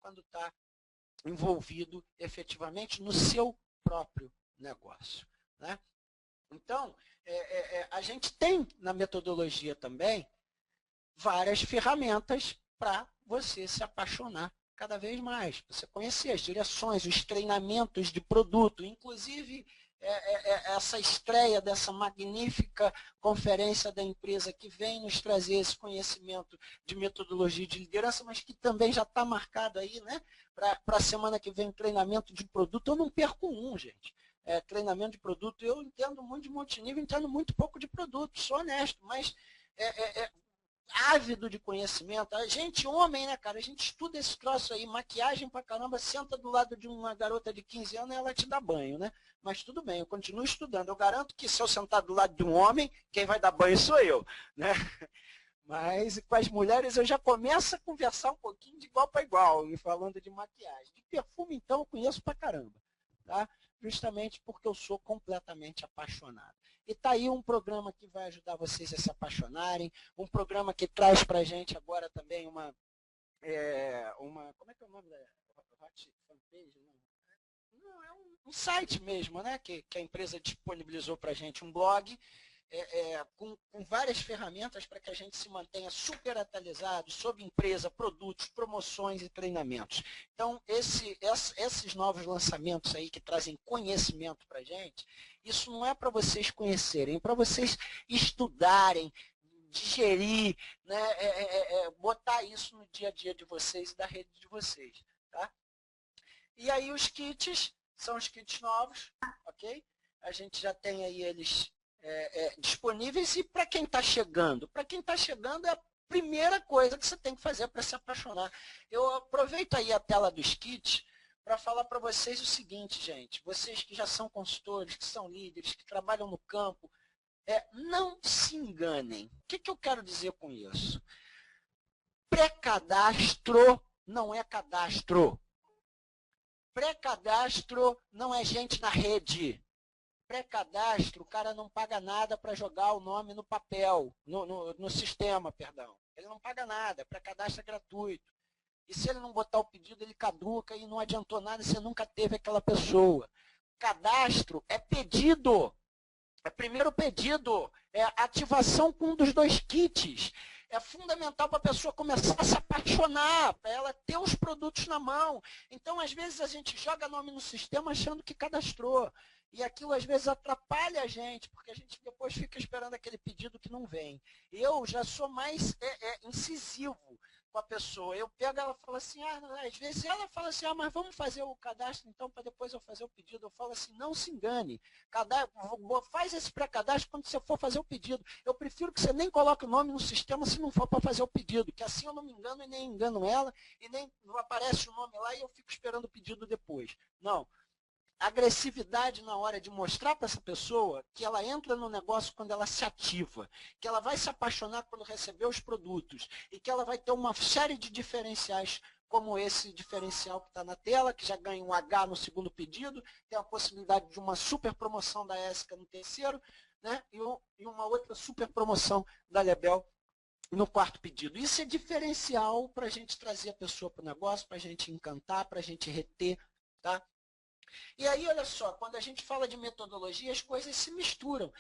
quando está envolvido efetivamente no seu próprio negócio. Né? Então, a gente tem na metodologia também várias ferramentas para você se apaixonar cada vez mais. Você conhecer as direções, os treinamentos de produto, inclusive essa estreia dessa magnífica conferência da empresa que vem nos trazer esse conhecimento de metodologia de liderança, mas que também já está marcado aí, né? Para a semana que vem, treinamento de produto. Eu não perco um, gente. Treinamento de produto, eu entendo muito de multinível, entendo muito pouco de produto, sou honesto, mas ávido de conhecimento. A gente, homem, né, cara, a gente estuda esse troço aí, maquiagem pra caramba, senta do lado de uma garota de 15 anos e ela te dá banho, né? Mas tudo bem, eu continuo estudando. Eu garanto que se eu sentar do lado de um homem, quem vai dar banho sou eu, né? Mas com as mulheres eu já começo a conversar um pouquinho de igual para igual, falando de maquiagem. De perfume, então, eu conheço pra caramba, tá? Justamente porque eu sou completamente apaixonado. E está aí um programa que vai ajudar vocês a se apaixonarem, um programa que traz para a gente agora também uma, como é que é o nome da Hot Fanpage? Não, é um site mesmo, né, que a empresa disponibilizou para a gente, um blog, com várias ferramentas para que a gente se mantenha super atualizado sobre empresa, produtos, promoções e treinamentos. Então, esses novos lançamentos aí que trazem conhecimento para a gente, isso não é para vocês conhecerem, é para vocês estudarem, digerir, né, botar isso no dia a dia de vocês e da rede de vocês. Tá? E aí os kits, são os kits novos, ok? A gente já tem aí eles disponíveis. E para quem está chegando? Para quem está chegando é a primeira coisa que você tem que fazer para se apaixonar. Eu aproveito aí a tela dos kits para falar para vocês o seguinte, gente. Vocês que já são consultores, que são líderes, que trabalham no campo, não se enganem. O que eu quero dizer com isso? Pré-cadastro não é cadastro. Pré-cadastro não é gente na rede. Pré-cadastro, o cara não paga nada para jogar o nome no papel, no sistema, perdão. Ele não paga nada, pré-cadastro é gratuito. E se ele não botar o pedido, ele caduca e não adiantou nada, você nunca teve aquela pessoa. Cadastro é pedido. É primeiro pedido, é ativação com um dos dois kits. É fundamental para a pessoa começar a se apaixonar, para ela ter os produtos na mão. Então, às vezes, a gente joga nome no sistema achando que cadastrou. E aquilo, às vezes, atrapalha a gente, porque a gente depois fica esperando aquele pedido que não vem. Eu já sou mais incisivo com a pessoa. Eu pego ela e falo assim, às vezes ela fala assim, mas vamos fazer o cadastro então para depois eu fazer o pedido. Eu falo assim, não se engane. Faz esse pré-cadastro quando você for fazer o pedido. Eu prefiro que você nem coloque o nome no sistema se não for para fazer o pedido, que assim eu não me engano e nem engano ela, e nem aparece o nome lá e eu fico esperando o pedido depois. Não. Agressividade na hora de mostrar para essa pessoa que ela entra no negócio quando ela se ativa, que ela vai se apaixonar quando receber os produtos e que ela vai ter uma série de diferenciais, como esse diferencial que está na tela, que já ganha um H no segundo pedido, tem a possibilidade de uma super promoção da ESCA no terceiro, né, e uma outra super promoção da Lebel no quarto pedido. Isso é diferencial para a gente trazer a pessoa para o negócio, para a gente encantar, para a gente reter, tá? E aí, olha só, quando a gente fala de metodologia, as coisas se misturam.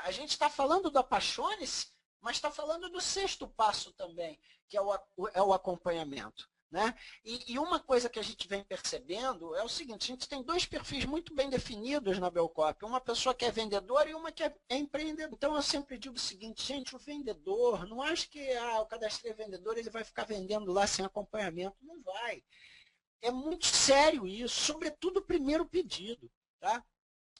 A gente está falando do apaixone-se, mas está falando do sexto passo também, que é o acompanhamento. Né? E uma coisa que a gente vem percebendo é o seguinte, a gente tem dois perfis muito bem definidos na Belcop, uma pessoa que é vendedora e uma que é empreendedora. Então eu sempre digo o seguinte, gente, o vendedor, não acho que o cadastrei vendedor ele vai ficar vendendo lá sem acompanhamento, não vai. É muito sério isso, sobretudo o primeiro pedido. Tá?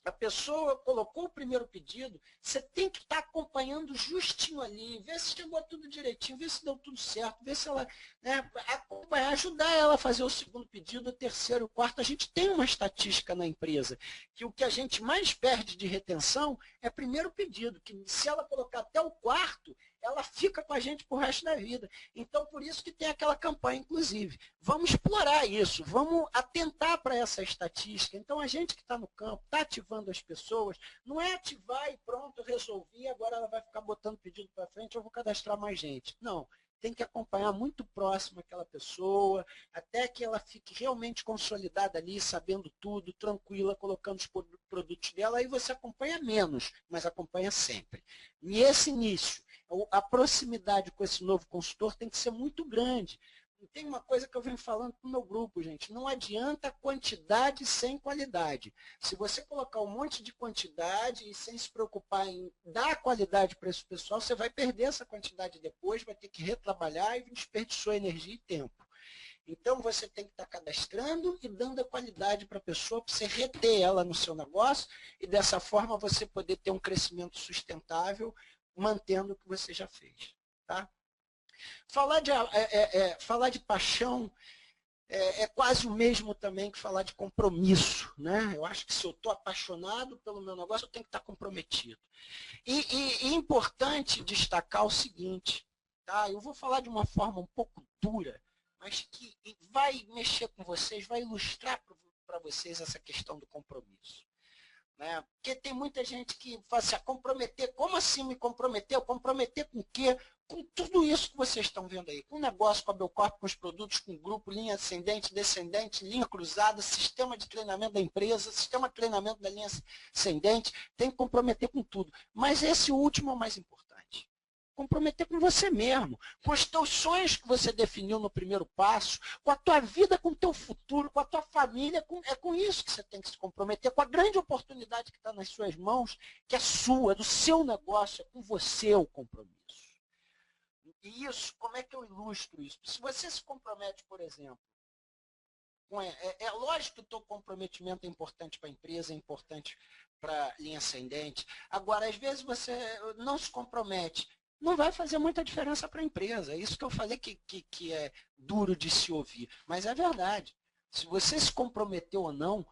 A pessoa colocou o primeiro pedido, você tem que estar acompanhando justinho ali, ver se chegou tudo direitinho, ver se deu tudo certo, ver se ela, né, acompanhar, ajudar ela a fazer o segundo pedido, o terceiro, o quarto. A gente tem uma estatística na empresa, que o que a gente mais perde de retenção é primeiro pedido, que se ela colocar até o quarto, ela fica com a gente pro resto da vida. Então, por isso que tem aquela campanha, inclusive. Vamos explorar isso, vamos atentar para essa estatística. Então, a gente que está no campo, está ativando as pessoas, não é ativar e pronto, resolvi, agora ela vai ficar botando pedido para frente, eu vou cadastrar mais gente. Não, tem que acompanhar muito próximo aquela pessoa, até que ela fique realmente consolidada ali, sabendo tudo, tranquila, colocando os produtos dela, aí você acompanha menos, mas acompanha sempre. E esse início, a proximidade com esse novo consultor tem que ser muito grande. Tem uma coisa que eu venho falando para o meu grupo, gente, não adianta quantidade sem qualidade. Se você colocar um monte de quantidade e sem se preocupar em dar qualidade para esse pessoal, você vai perder essa quantidade depois, vai ter que retrabalhar e desperdiçou energia e tempo. Então, você tem que estar cadastrando e dando a qualidade para a pessoa, para você reter ela no seu negócio e dessa forma você poder ter um crescimento sustentável, mantendo o que você já fez. Tá? Falar de paixão é quase o mesmo também que falar de compromisso. Né? Eu acho que se eu estou apaixonado pelo meu negócio, eu tenho que estar comprometido. E é importante destacar o seguinte, tá? Eu vou falar de uma forma um pouco dura, mas que vai mexer com vocês, vai ilustrar para vocês essa questão do compromisso. Né? Porque tem muita gente que fala assim, comprometer, como assim me comprometer? Comprometer com o quê? Com tudo isso que vocês estão vendo aí. Com o negócio, com a Belcorp, com os produtos, com o grupo, linha ascendente, descendente, linha cruzada, sistema de treinamento da empresa, sistema de treinamento da linha ascendente, tem que comprometer com tudo. Mas esse último é o mais importante. Comprometer com você mesmo, com os teus sonhos que você definiu no primeiro passo, com a tua vida, com o teu futuro, com a tua família, é com isso que você tem que se comprometer, com a grande oportunidade que está nas suas mãos, que é sua, do seu negócio, é com você o compromisso. E isso, como é que eu ilustro isso? Se você se compromete, por exemplo, é lógico que o teu comprometimento é importante para a empresa, é importante para a linha ascendente. Agora, às vezes você não se compromete, não vai fazer muita diferença para a empresa. É isso que eu falei que é duro de se ouvir, mas é verdade. Se você se comprometeu ou não,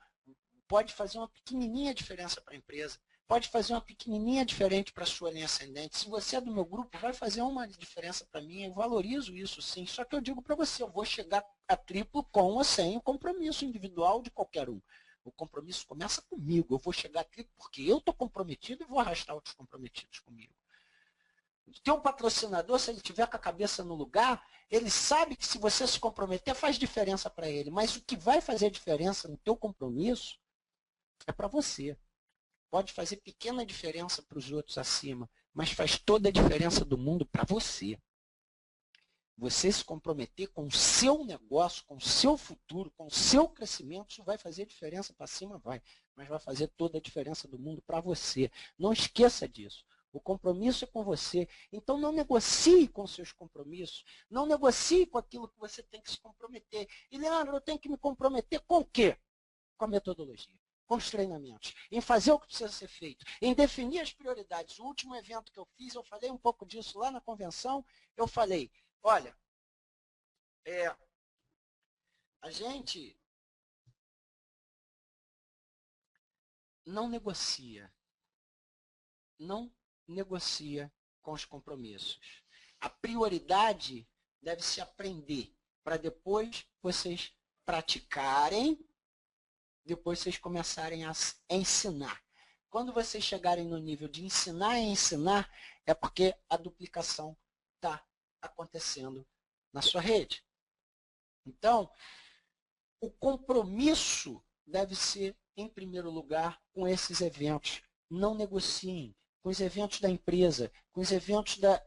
pode fazer uma pequenininha diferença para a empresa. Pode fazer uma pequenininha diferente para a sua linha ascendente. Se você é do meu grupo, vai fazer uma diferença para mim. Eu valorizo isso, sim. Só que eu digo para você, eu vou chegar a triplo com ou sem o compromisso individual de qualquer um. O compromisso começa comigo. Eu vou chegar a triplo porque eu estou comprometido e vou arrastar outros comprometidos comigo. Ter um patrocinador, se ele tiver com a cabeça no lugar, ele sabe que se você se comprometer, faz diferença para ele. Mas o que vai fazer diferença no teu compromisso é para você. Pode fazer pequena diferença para os outros acima, mas faz toda a diferença do mundo para você. Você se comprometer com o seu negócio, com o seu futuro, com o seu crescimento, isso vai fazer diferença para cima, vai. Mas vai fazer toda a diferença do mundo para você. Não esqueça disso. O compromisso é com você. Então não negocie com seus compromissos. Não negocie com aquilo que você tem que se comprometer. E, Leandro, eu tenho que me comprometer com o quê? Com a metodologia, com os treinamentos, em fazer o que precisa ser feito, em definir as prioridades. O último evento que eu fiz, eu falei um pouco disso lá na convenção, eu falei, olha, a gente não negocia com os compromissos. A prioridade deve se aprender, para depois vocês praticarem, depois vocês começarem a ensinar. Quando vocês chegarem no nível de ensinar e ensinar, é porque a duplicação está acontecendo na sua rede. Então, o compromisso deve ser, em primeiro lugar, com esses eventos. Não negociem com os eventos da empresa, com os eventos da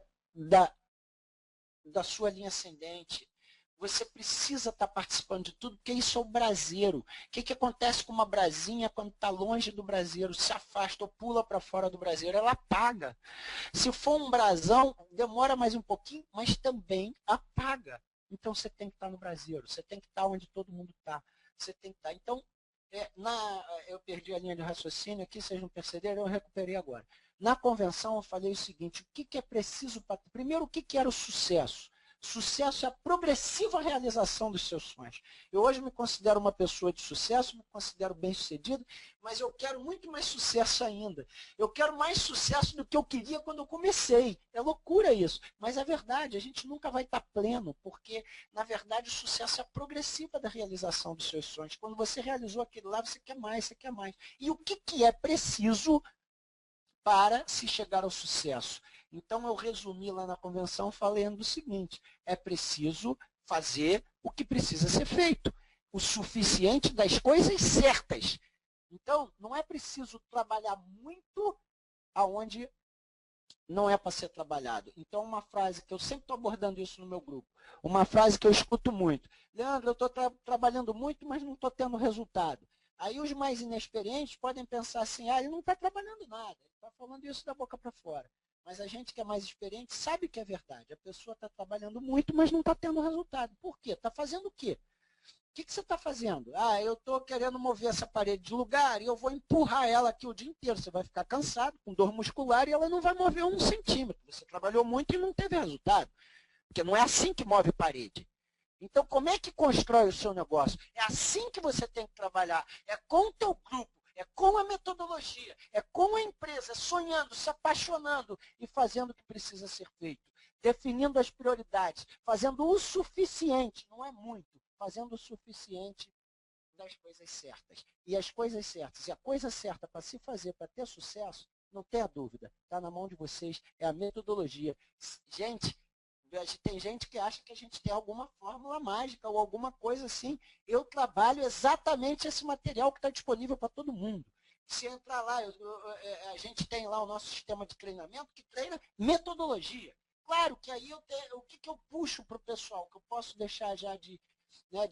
sua linha ascendente. Você precisa estar participando de tudo, porque isso é o braseiro. O que acontece com uma brasinha quando está longe do braseiro, se afasta ou pula para fora do braseiro? Ela apaga. Se for um brasão, demora mais um pouquinho, mas também apaga. Então você tem que estar no braseiro, você tem que estar onde todo mundo está. Você tem que estar. Então, Eu perdi a linha de raciocínio aqui, vocês não perceberam, eu recuperei agora. Na convenção eu falei o seguinte, o que é preciso para... Primeiro, o que era o sucesso? Sucesso é a progressiva realização dos seus sonhos. Eu hoje me considero uma pessoa de sucesso, me considero bem-sucedido, mas eu quero muito mais sucesso ainda. Eu quero mais sucesso do que eu queria quando eu comecei. É loucura isso, mas é verdade, a gente nunca vai estar pleno, porque, na verdade, o sucesso é a progressiva da realização dos seus sonhos. Quando você realizou aquilo lá, você quer mais, você quer mais. E o que é preciso para se chegar ao sucesso? Então, eu resumi lá na convenção falando o seguinte, é preciso fazer o que precisa ser feito, o suficiente das coisas certas. Então, não é preciso trabalhar muito aonde não é para ser trabalhado. Então, uma frase que eu sempre estou abordando isso no meu grupo, uma frase que eu escuto muito, Leandro, eu estou trabalhando muito, mas não estou tendo resultado. Aí os mais inexperientes podem pensar assim, ele não está trabalhando nada, ele está falando isso da boca para fora. Mas a gente que é mais experiente sabe que é verdade. A pessoa está trabalhando muito, mas não está tendo resultado. Por quê? Está fazendo o quê? O que você está fazendo? Eu estou querendo mover essa parede de lugar e eu vou empurrar ela aqui o dia inteiro. Você vai ficar cansado, com dor muscular, e ela não vai mover 1 centímetro. Você trabalhou muito e não teve resultado. Porque não é assim que move parede. Então, como é que constrói o seu negócio? É assim que você tem que trabalhar. É com o teu grupo, é com a metodologia, é com a empresa, sonhando, se apaixonando e fazendo o que precisa ser feito. Definindo as prioridades, fazendo o suficiente, não é muito, fazendo o suficiente das coisas certas. E as coisas certas, e a coisa certa para se fazer, para ter sucesso, não tenha dúvida, está na mão de vocês, é a metodologia. Gente, tem gente que acha que a gente tem alguma fórmula mágica ou alguma coisa assim. Eu trabalho exatamente esse material que está disponível para todo mundo. Se entrar lá, a gente tem lá o nosso sistema de treinamento que treina metodologia. Claro que aí o que eu puxo para o pessoal, que eu posso deixar já de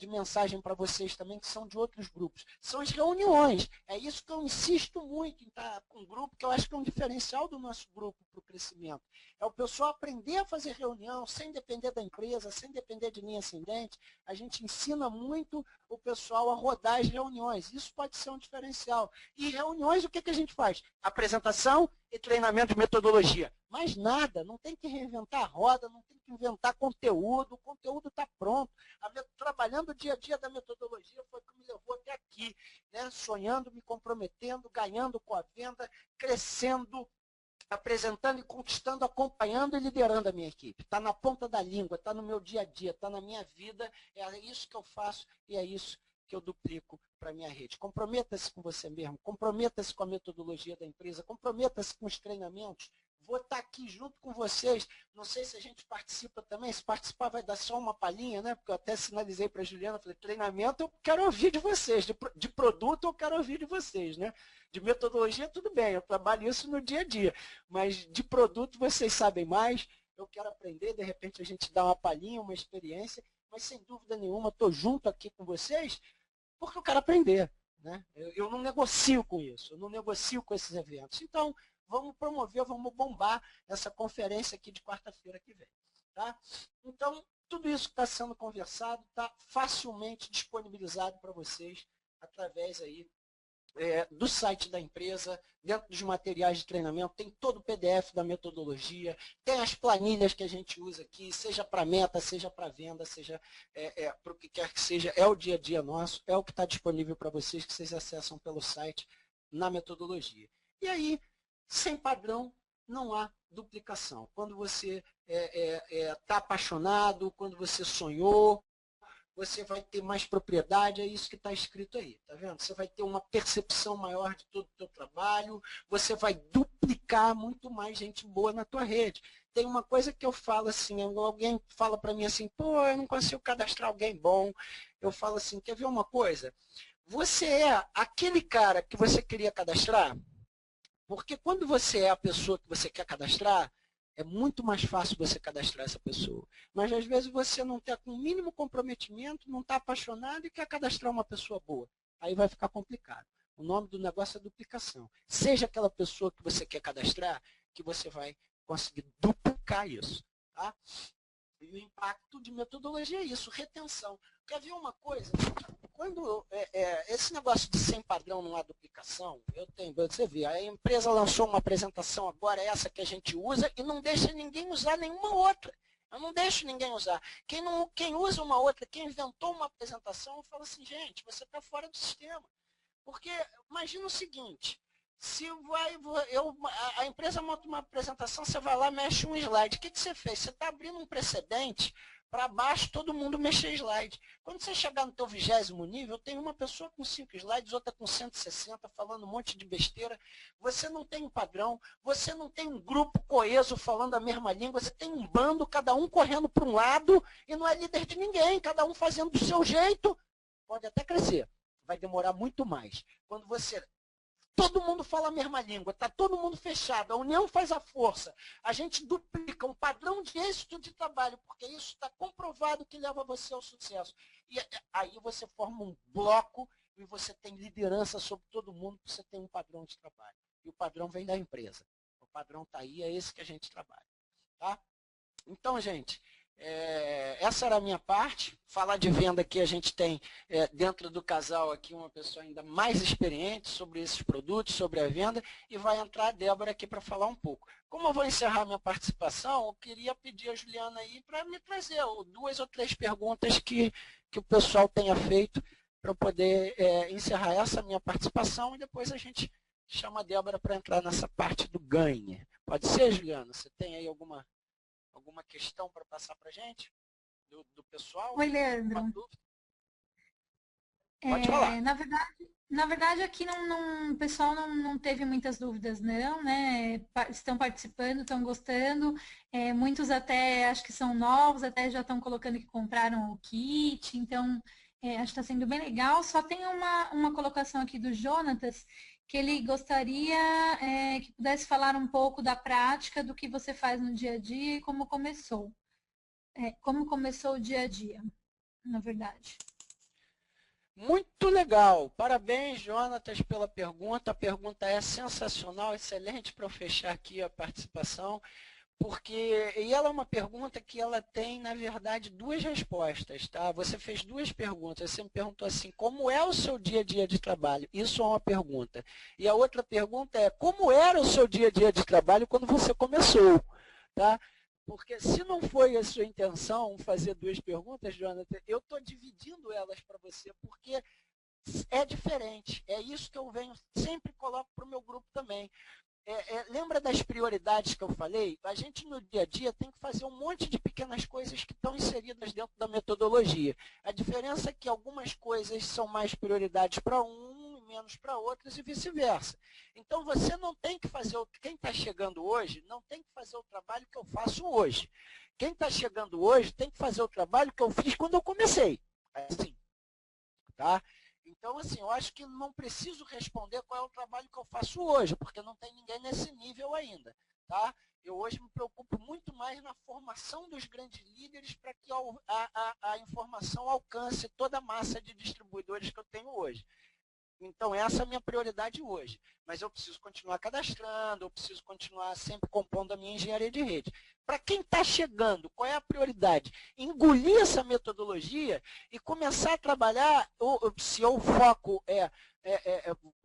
mensagem para vocês também, que são de outros grupos. São as reuniões. É isso que eu insisto muito em estar com um grupo, que eu acho que é um diferencial do nosso grupo para o crescimento. É o pessoal aprender a fazer reunião sem depender da empresa, sem depender de linha ascendente. A gente ensina muito o pessoal a rodar as reuniões. Isso pode ser um diferencial. E reuniões, o que a gente faz? Apresentação e treinamento de metodologia. Mais nada, não tem que reinventar a roda, não tem que inventar conteúdo, o conteúdo está pronto. Trabalhando o dia a dia da metodologia foi o que me levou até aqui, né? Sonhando, me comprometendo, ganhando com a venda, crescendo, apresentando e conquistando, acompanhando e liderando a minha equipe. Está na ponta da língua, está no meu dia a dia, está na minha vida, é isso que eu faço e é isso que eu duplico para a minha rede. Comprometa-se com você mesmo, comprometa-se com a metodologia da empresa, comprometa-se com os treinamentos. Vou estar aqui junto com vocês. Não sei se a gente participa também. Se participar vai dar só uma palhinha, né? Porque eu até sinalizei para a Juliana, falei, treinamento eu quero ouvir de vocês. De produto eu quero ouvir de vocês, né? De metodologia, tudo bem, eu trabalho isso no dia a dia. Mas de produto vocês sabem mais. Eu quero aprender, de repente a gente dá uma palhinha, uma experiência. Mas sem dúvida nenhuma, estou junto aqui com vocês porque eu quero aprender, né? Eu não negocio com isso, eu não negocio com esses eventos. Então, vamos promover, vamos bombar essa conferência aqui de quarta-feira que vem. Tá? Então, tudo isso que está sendo conversado está facilmente disponibilizado para vocês através aí, do site da empresa, dentro dos materiais de treinamento, tem todo o PDF da metodologia, tem as planilhas que a gente usa aqui, seja para meta, seja para venda, seja para o que quer que seja, é o dia a dia nosso, é o que está disponível para vocês, que vocês acessam pelo site na metodologia. E aí, sem padrão, não há duplicação. Quando você está apaixonado, quando você sonhou, você vai ter mais propriedade, é isso que está escrito aí, tá vendo? Você vai ter uma percepção maior de todo o teu trabalho, você vai duplicar muito mais gente boa na tua rede. Tem uma coisa que eu falo assim, alguém fala para mim assim, pô, eu não consigo cadastrar alguém bom. Eu falo assim, quer ver uma coisa? Você é aquele cara que você queria cadastrar? Porque quando você é a pessoa que você quer cadastrar, é muito mais fácil você cadastrar essa pessoa. Mas às vezes você não está com o mínimo comprometimento, não está apaixonado e quer cadastrar uma pessoa boa. Aí vai ficar complicado. O nome do negócio é duplicação. Seja aquela pessoa que você quer cadastrar, que você vai conseguir duplicar isso. Tá? E o impacto de metodologia é isso, retenção. Quer ver uma coisa? quando esse negócio de sem padrão não há duplicação, você vê, a empresa lançou uma apresentação agora, essa que a gente usa, e não deixa ninguém usar nenhuma outra. Eu não deixo ninguém usar. Quem usa uma outra, quem inventou uma apresentação, eu falo assim, gente, você está fora do sistema. Porque imagina o seguinte, se a empresa monta uma apresentação, você vai lá, mexe um slide. O que você fez? Você está abrindo um precedente para baixo, todo mundo mexer slide. Quando você chegar no teu 20º nível, tem uma pessoa com 5 slides, outra com 160, falando um monte de besteira. Você não tem um padrão, você não tem um grupo coeso falando a mesma língua, você tem um bando, cada um correndo para um lado, e não é líder de ninguém, cada um fazendo do seu jeito. Pode até crescer, vai demorar muito mais. Quando todo mundo fala a mesma língua, está todo mundo fechado, a união faz a força. A gente duplica um padrão de êxito de trabalho, porque isso está comprovado que leva você ao sucesso. E aí você forma um bloco e você tem liderança sobre todo mundo, porque você tem um padrão de trabalho. E o padrão vem da empresa. O padrão está aí, é esse que a gente trabalha. Tá? Então, gente, essa era a minha parte. Falar de venda aqui, a gente tem dentro do casal aqui uma pessoa ainda mais experiente sobre esses produtos, sobre a venda, e vai entrar a Débora aqui para falar um pouco. Como eu vou encerrar minha participação, eu queria pedir a Juliana aí para me trazer 2 ou 3 perguntas que o pessoal tenha feito para eu poder encerrar essa minha participação, e depois a gente chama a Débora para entrar nessa parte do ganhe. Pode ser, Juliana? Você tem aí alguma questão para passar para a gente, do pessoal? Oi, Leandro. Pode falar. Na verdade, aqui o pessoal não teve muitas dúvidas, não, né? Estão participando, estão gostando. Muitos até, acho que são novos, até já estão colocando que compraram o kit. Então, acho que está sendo bem legal. Só tem uma colocação aqui do Jonatas, que ele gostaria que pudesse falar um pouco da prática, do que você faz no dia a dia e como começou. Como começou o dia a dia, na verdade. Muito legal. Parabéns, Jonatas, pela pergunta. A pergunta é sensacional, excelente para eu fechar aqui a participação. E ela é uma pergunta que ela tem, na verdade, 2 respostas, tá? Você fez 2 perguntas. Você me perguntou assim, como é o seu dia a dia de trabalho? Isso é uma pergunta. E a outra pergunta é, como era o seu dia a dia de trabalho quando você começou? Tá? Porque se não foi a sua intenção fazer 2 perguntas, Jonathan, eu estou dividindo elas para você, porque é diferente. É isso que eu sempre coloco para o meu grupo também. Lembra das prioridades que eu falei? A gente no dia a dia tem que fazer um monte de pequenas coisas que estão inseridas dentro da metodologia. A diferença é que algumas coisas são mais prioridades para um e menos para outras e vice-versa. Então você não tem que fazer, quem está chegando hoje, não tem que fazer o trabalho que eu faço hoje. Quem está chegando hoje tem que fazer o trabalho que eu fiz quando eu comecei. Assim, tá? Então, assim, eu acho que não preciso responder qual é o trabalho que eu faço hoje, porque não tem ninguém nesse nível ainda. Tá? Eu hoje me preocupo muito mais na formação dos grandes líderes para que a informação alcance toda a massa de distribuidores que eu tenho hoje. Então, essa é a minha prioridade hoje. Mas eu preciso continuar cadastrando, eu preciso continuar sempre compondo a minha engenharia de rede. Para quem está chegando, qual é a prioridade? Engolir essa metodologia e começar a trabalhar, se o foco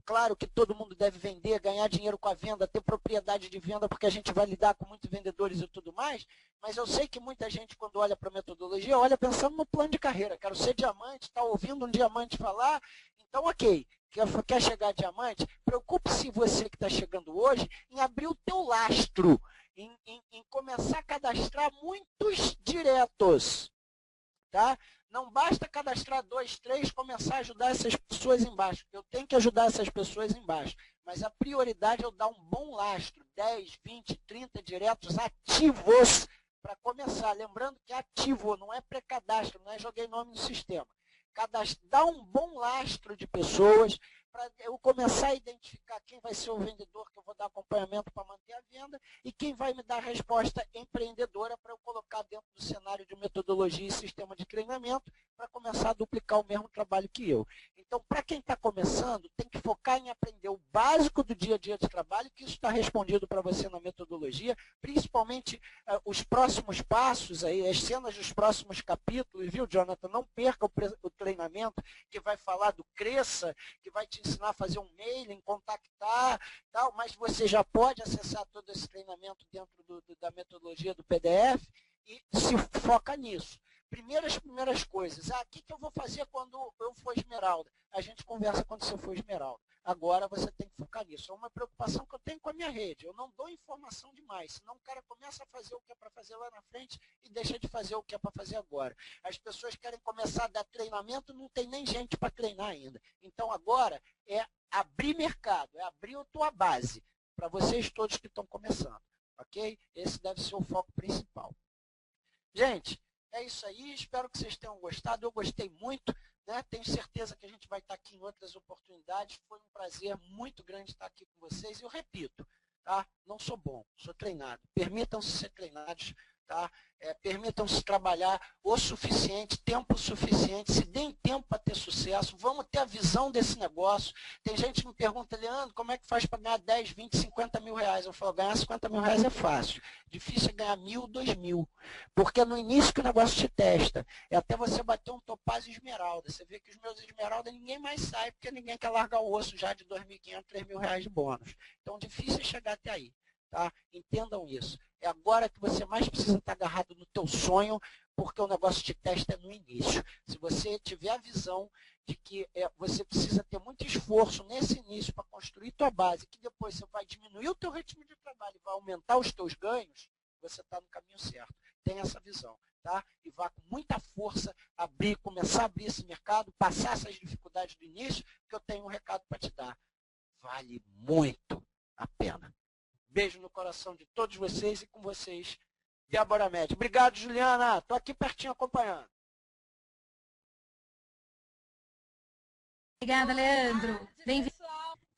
claro que todo mundo deve vender, ganhar dinheiro com a venda, ter propriedade de venda, porque a gente vai lidar com muitos vendedores e tudo mais, mas eu sei que muita gente, quando olha para a metodologia, olha pensando no plano de carreira. Quero ser diamante, está ouvindo um diamante falar, então ok. Quer chegar a diamante? Preocupe-se você que está chegando hoje em abrir o teu lastro, em começar a cadastrar muitos diretos. Tá? Não basta cadastrar 2, 3, começar a ajudar essas pessoas embaixo. Eu tenho que ajudar essas pessoas embaixo. Mas a prioridade é eu dar um bom lastro, 10, 20, 30 diretos ativos para começar. Lembrando que ativo não é pré-cadastro, não é joguei nome no sistema. Dar um bom lastro de pessoas para eu começar a identificar quem vai ser o vendedor que eu vou dar acompanhamento para manter a venda e quem vai me dar a resposta empreendedora para eu colocar dentro do cenário de metodologia e sistema de treinamento para começar a duplicar o mesmo trabalho que eu. Então, para quem está começando, tem que focar em aprender o básico do dia a dia de trabalho, que isso está respondido para você na metodologia, principalmente os próximos passos, aí, as cenas dos próximos capítulos, viu, Jonathan? Não perca o treinamento que vai falar do Cresça, que vai te ensinar a fazer um mailing, contactar, tal, mas você já pode acessar todo esse treinamento dentro da metodologia do PDF e se foca nisso. Primeiras coisas. O que eu vou fazer quando eu for esmeralda? A gente conversa quando você for esmeralda. Agora você tem que focar nisso. É uma preocupação que eu tenho com a minha rede. Eu não dou informação demais, senão o cara começa a fazer o que é para fazer lá na frente e deixa de fazer o que é para fazer agora. As pessoas querem começar a dar treinamento, não tem nem gente para treinar ainda. Então agora é abrir mercado, é abrir a tua base para vocês todos que estão começando. Ok? Esse deve ser o foco principal. Gente, é isso aí, espero que vocês tenham gostado, eu gostei muito, né? Tenho certeza que a gente vai estar aqui em outras oportunidades, foi um prazer muito grande estar aqui com vocês, e eu repito, tá? Não sou bom, sou treinado, permitam-se ser treinados, tá? Permitam-se trabalhar o suficiente, tempo suficiente, se deem tempo para ter sucesso, vamos ter a visão desse negócio. Tem gente que me pergunta, Leandro, como é que faz para ganhar 10, 20, 50 mil reais? Eu falo, ganhar 50 mil reais é fácil, difícil é ganhar 1.000, 2.000, porque é no início que o negócio te testa, é até você bater um topázio esmeralda, você vê que os meus esmeralda ninguém mais sai, porque ninguém quer largar o osso já de 2.500, 3.000 reais de bônus. Então, difícil é chegar até aí. Tá? Entendam isso. É agora que você mais precisa estar agarrado no teu sonho, porque o negócio de teste é no início. Se você tiver a visão de que você precisa ter muito esforço nesse início para construir tua base, que depois você vai diminuir o teu ritmo de trabalho e vai aumentar os teus ganhos, você está no caminho certo. Tenha essa visão. Tá? E vá com muita força começar a abrir esse mercado, passar essas dificuldades do início, que eu tenho um recado para te dar. Vale muito a pena. Beijo no coração de todos vocês e com vocês, Débora Médio. Obrigado, Juliana. Estou aqui pertinho acompanhando. Obrigada, Leandro. Bem-vindo.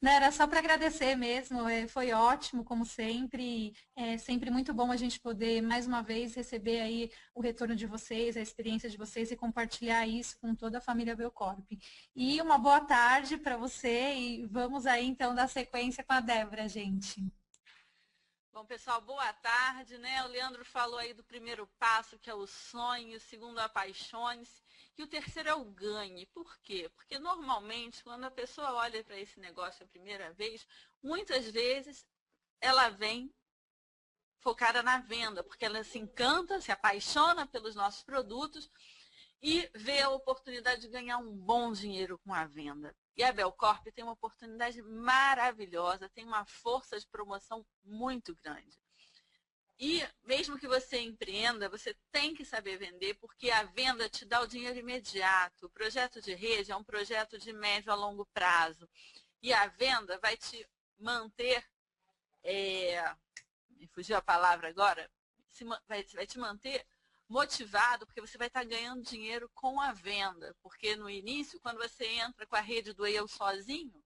Não, era só para agradecer mesmo, foi ótimo, como sempre. É sempre muito bom a gente poder, mais uma vez, receber aí o retorno de vocês, a experiência de vocês e compartilhar isso com toda a família Belcorp. E uma boa tarde para você e vamos aí, então, dar sequência com a Débora, gente. Bom, pessoal, boa tarde, né? O Leandro falou aí do primeiro passo, que é o sonho, o segundo, apaixone-se, e o terceiro é o ganhe. Por quê? Porque normalmente, quando a pessoa olha para esse negócio a primeira vez, muitas vezes ela vem focada na venda, porque ela se encanta, se apaixona pelos nossos produtos e vê a oportunidade de ganhar um bom dinheiro com a venda. E a Belcorp tem uma oportunidade maravilhosa, tem uma força de promoção muito grande. E mesmo que você empreenda, você tem que saber vender, porque a venda te dá o dinheiro imediato. O projeto de rede é um projeto de médio a longo prazo. E a venda vai te manter, me fugiu a palavra agora, vai te manter motivado, porque você vai estar ganhando dinheiro com a venda. Porque no início, quando você entra com a rede do eu sozinho,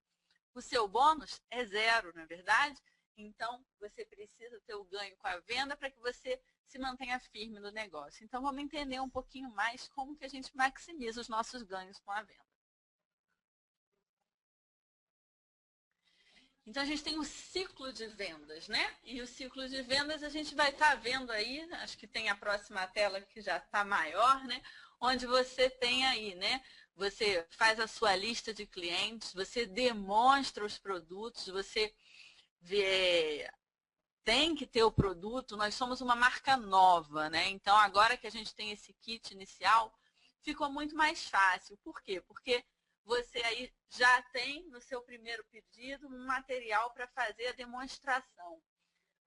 o seu bônus é 0, não é verdade? Então, você precisa ter o ganho com a venda para que você se mantenha firme no negócio. Então, vamos entender um pouquinho mais como que a gente maximiza os nossos ganhos com a venda. Então, a gente tem o ciclo de vendas, né? E o ciclo de vendas a gente vai estar vendo aí, acho que tem a próxima tela que já está maior, né? Onde você tem aí, né? Você faz a sua lista de clientes, você demonstra os produtos, você tem que ter o produto. Nós somos uma marca nova, né? Então, agora que a gente tem esse kit inicial, ficou muito mais fácil. Por quê? Porque você aí já tem no seu primeiro pedido um material para fazer a demonstração.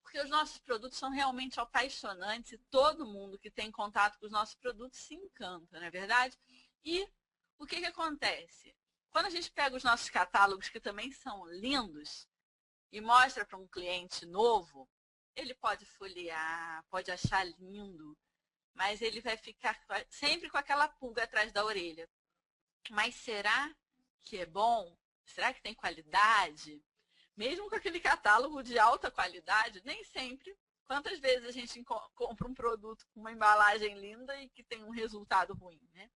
Porque os nossos produtos são realmente apaixonantes e todo mundo que tem contato com os nossos produtos se encanta, não é verdade? E o que acontece? Quando a gente pega os nossos catálogos, que também são lindos, e mostra para um cliente novo, ele pode folhear, pode achar lindo, mas ele vai ficar sempre com aquela pulga atrás da orelha. Mas será que é bom? Será que tem qualidade? Mesmo com aquele catálogo de alta qualidade, nem sempre. Quantas vezes a gente compra um produto com uma embalagem linda e que tem um resultado ruim, né?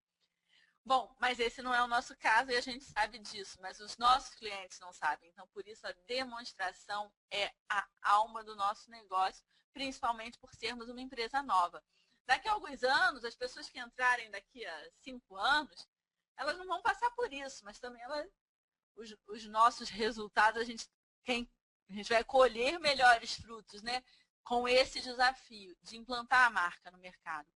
Bom, mas esse não é o nosso caso e a gente sabe disso, mas os nossos clientes não sabem. Então, por isso, a demonstração é a alma do nosso negócio, principalmente por sermos uma empresa nova. Daqui a alguns anos, as pessoas que entrarem daqui a 5 anos, elas não vão passar por isso, mas também os nossos resultados, a gente vai colher melhores frutos, né? Com esse desafio de implantar a marca no mercado.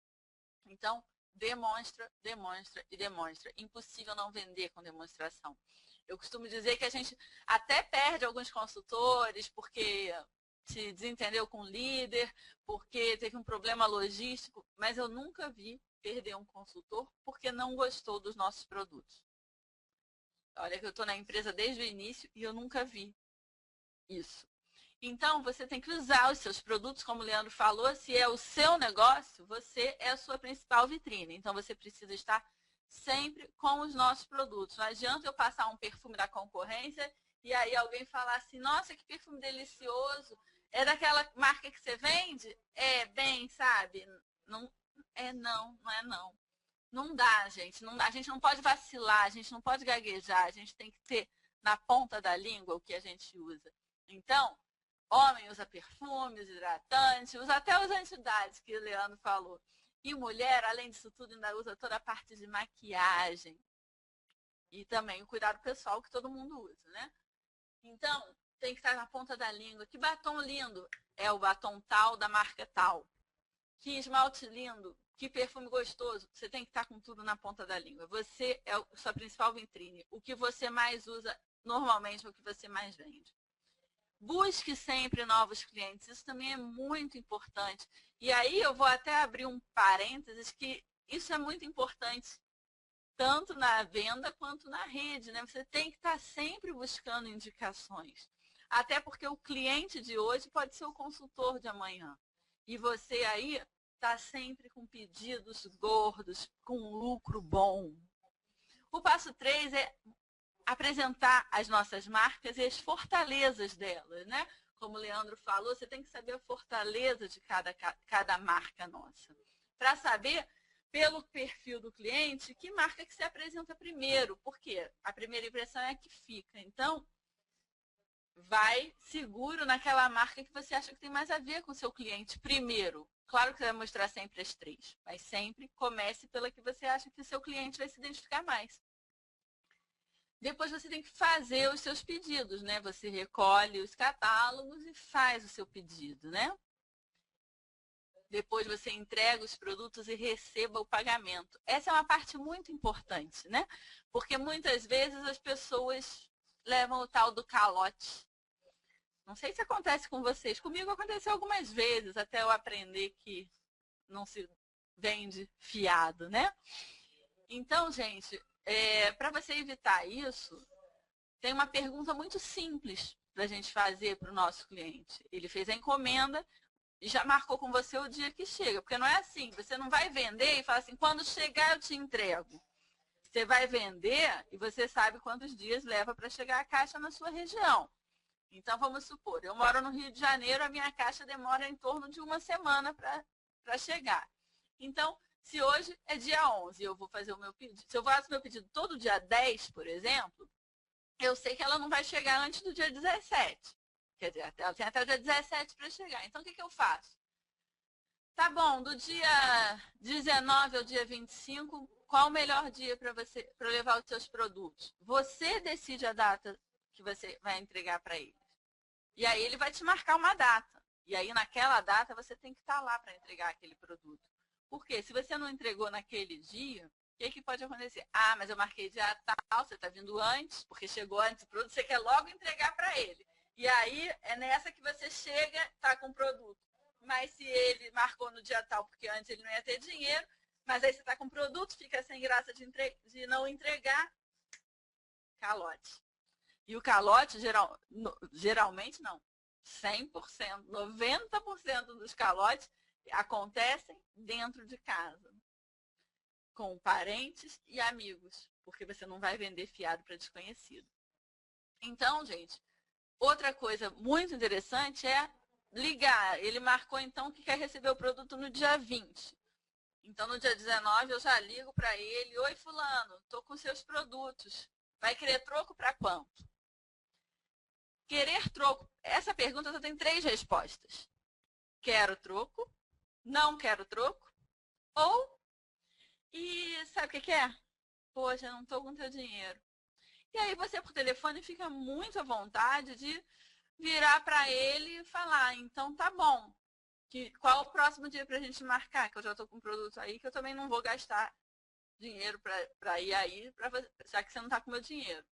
Então, demonstra, demonstra e demonstra. Impossível não vender com demonstração. Eu costumo dizer que a gente até perde alguns consultores porque se desentendeu com o líder, porque teve um problema logístico, mas eu nunca vi perder um consultor porque não gostou dos nossos produtos. Olha que eu estou na empresa desde o início e eu nunca vi isso. Então, você tem que usar os seus produtos, como o Leandro falou, se é o seu negócio, você é a sua principal vitrine. Então, você precisa estar sempre com os nossos produtos. Não adianta eu passar um perfume da concorrência e aí alguém falar assim, nossa, que perfume delicioso, é daquela marca que você vende? É, bem, sabe? Não é não, não é não. Não dá, gente. Não dá. A gente não pode vacilar, a gente não pode gaguejar, a gente tem que ter na ponta da língua o que a gente usa. Então, homem usa perfumes, hidratantes, usa até os anti-idades que o Leandro falou. E mulher, além disso tudo, ainda usa toda a parte de maquiagem. E também o cuidado pessoal que todo mundo usa, né? Então, tem que estar na ponta da língua. Que batom lindo! É o batom tal da marca tal. Que esmalte lindo! Que perfume gostoso! Você tem que estar com tudo na ponta da língua. Você é a sua principal vitrine. O que você mais usa normalmente é o que você mais vende. Busque sempre novos clientes, isso também é muito importante. E aí eu vou até abrir um parênteses que isso é muito importante, tanto na venda quanto na rede, né? Você tem que estar sempre buscando indicações. Até porque o cliente de hoje pode ser o consultor de amanhã. E você aí está sempre com pedidos gordos, com lucro bom. O passo 3 é apresentar as nossas marcas e as fortalezas delas, né? Como o Leandro falou, você tem que saber a fortaleza de cada marca nossa. Para saber, pelo perfil do cliente, que marca que se apresenta primeiro. Por quê? A primeira impressão é a que fica. Então, vai seguro naquela marca que você acha que tem mais a ver com o seu cliente primeiro. Claro que você vai mostrar sempre as 3, mas sempre comece pela que você acha que o seu cliente vai se identificar mais. Depois você tem que fazer os seus pedidos, né? Você recolhe os catálogos e faz o seu pedido, né? Depois você entrega os produtos e receba o pagamento. Essa é uma parte muito importante, né? Porque muitas vezes as pessoas levam o tal do calote. Não sei se acontece com vocês. Comigo aconteceu algumas vezes, até eu aprender que não se vende fiado, né? Então, gente, para você evitar isso, tem uma pergunta muito simples para a gente fazer para o nosso cliente. Ele fez a encomenda e já marcou com você o dia que chega. Porque não é assim, você não vai vender e fala assim, quando chegar eu te entrego. Você vai vender e você sabe quantos dias leva para chegar a caixa na sua região. Então, vamos supor, eu moro no Rio de Janeiro, a minha caixa demora em torno de uma semana para chegar. Então, se hoje é dia 11 eu vou fazer o meu pedido, se eu faço meu pedido todo dia 10, por exemplo, eu sei que ela não vai chegar antes do dia 17. Quer dizer, ela tem até o dia 17 para chegar. Então, o que eu faço? Tá bom, do dia 19 ao dia 25, qual o melhor dia para levar os seus produtos? Você decide a data que você vai entregar para ele. E aí ele vai te marcar uma data. E aí naquela data você tem que estar lá para entregar aquele produto. Por quê? Se você não entregou naquele dia, o que pode acontecer? Ah, mas eu marquei dia tal, você está vindo antes, porque chegou antes o produto, você quer logo entregar para ele. E aí é nessa que você chega, está com o produto. Mas se ele marcou no dia tal, porque antes ele não ia ter dinheiro, mas aí você está com o produto, fica sem graça de não entregar, calote. E o calote, geralmente não, 100%, 90% dos calotes acontecem dentro de casa, com parentes e amigos, porque você não vai vender fiado para desconhecido. Então, gente, outra coisa muito interessante é ligar. Ele marcou, então, que quer receber o produto no dia 20. Então, no dia 19, eu já ligo para ele. Oi, fulano, estou com seus produtos. Vai querer troco para quanto? Querer troco. Essa pergunta só tem 3 respostas. Quero troco, não quero troco, ou, e sabe o que é? Poxa, não estou com teu dinheiro. E aí você, por telefone, fica muito à vontade de virar para ele e falar, então tá bom. Qual é o próximo dia para a gente marcar? Que eu já estou com um produto aí que eu também não vou gastar dinheiro para ir aí, já que você não está com o meu dinheiro.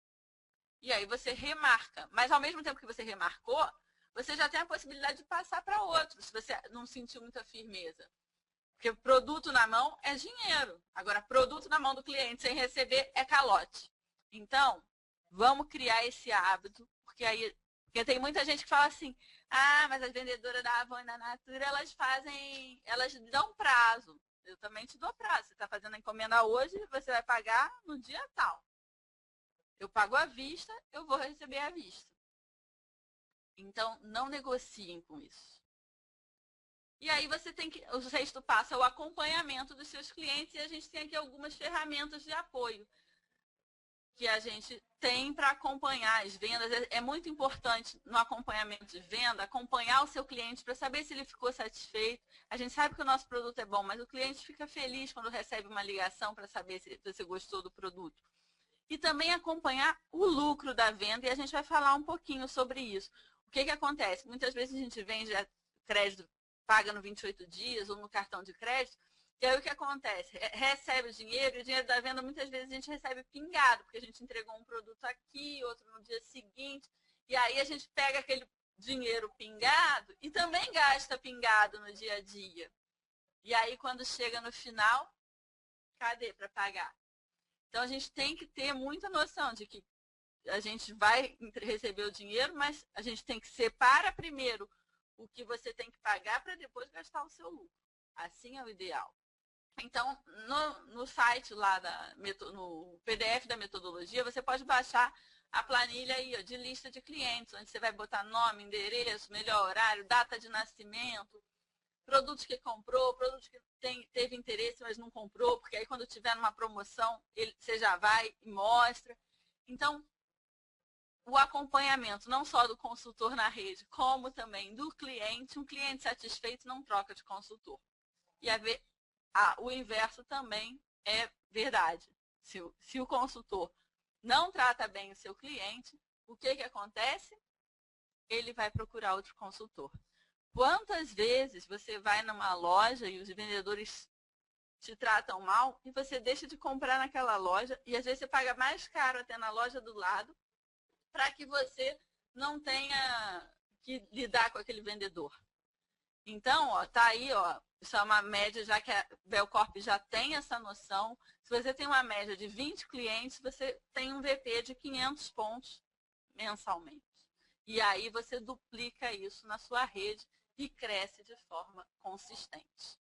E aí você remarca. Mas ao mesmo tempo que você remarcou, você já tem a possibilidade de passar para outro, se você não sentiu muita firmeza. Porque produto na mão é dinheiro. Agora, produto na mão do cliente sem receber é calote. Então, vamos criar esse hábito, porque tem muita gente que fala assim, mas as vendedoras da Avon e da Natura, elas dão prazo. Eu também te dou prazo. Você está fazendo a encomenda hoje, você vai pagar no dia tal. Eu pago à vista, eu vou receber à vista. Então, não negociem com isso. E aí o 6º passo é o acompanhamento dos seus clientes, e a gente tem aqui algumas ferramentas de apoio que a gente tem para acompanhar as vendas. É muito importante no acompanhamento de venda, acompanhar o seu cliente para saber se ele ficou satisfeito. A gente sabe que o nosso produto é bom, mas o cliente fica feliz quando recebe uma ligação para saber se você gostou do produto. E também acompanhar o lucro da venda, e a gente vai falar um pouquinho sobre isso. O que acontece? Muitas vezes a gente vende crédito, paga no 28 dias ou no cartão de crédito, e aí o que acontece? Recebe o dinheiro, e o dinheiro da venda muitas vezes a gente recebe pingado, porque a gente entregou um produto aqui, outro no dia seguinte, e aí a gente pega aquele dinheiro pingado e também gasta pingado no dia a dia. E aí quando chega no final, cadê para pagar? Então, a gente tem que ter muita noção de que a gente vai receber o dinheiro, mas a gente tem que separar primeiro o que você tem que pagar para depois gastar o seu lucro. Assim é o ideal. Então, no site lá, no PDF da metodologia, você pode baixar a planilha aí, de lista de clientes, onde você vai botar nome, endereço, melhor horário, data de nascimento, produtos que comprou, produtos que teve interesse, mas não comprou, porque aí quando tiver numa promoção, você já vai e mostra. Então, o acompanhamento não só do consultor na rede, como também do cliente. Um cliente satisfeito não troca de consultor. E o inverso também é verdade. Se o consultor não trata bem o seu cliente, o que acontece? Ele vai procurar outro consultor. Quantas vezes você vai numa loja e os vendedores te tratam mal e você deixa de comprar naquela loja e às vezes você paga mais caro até na loja do lado para que você não tenha que lidar com aquele vendedor. Então, tá aí, isso é uma média, já que a Belcorp já tem essa noção. Se você tem uma média de 20 clientes, você tem um VP de 500 pontos mensalmente. E aí você duplica isso na sua rede e cresce de forma consistente.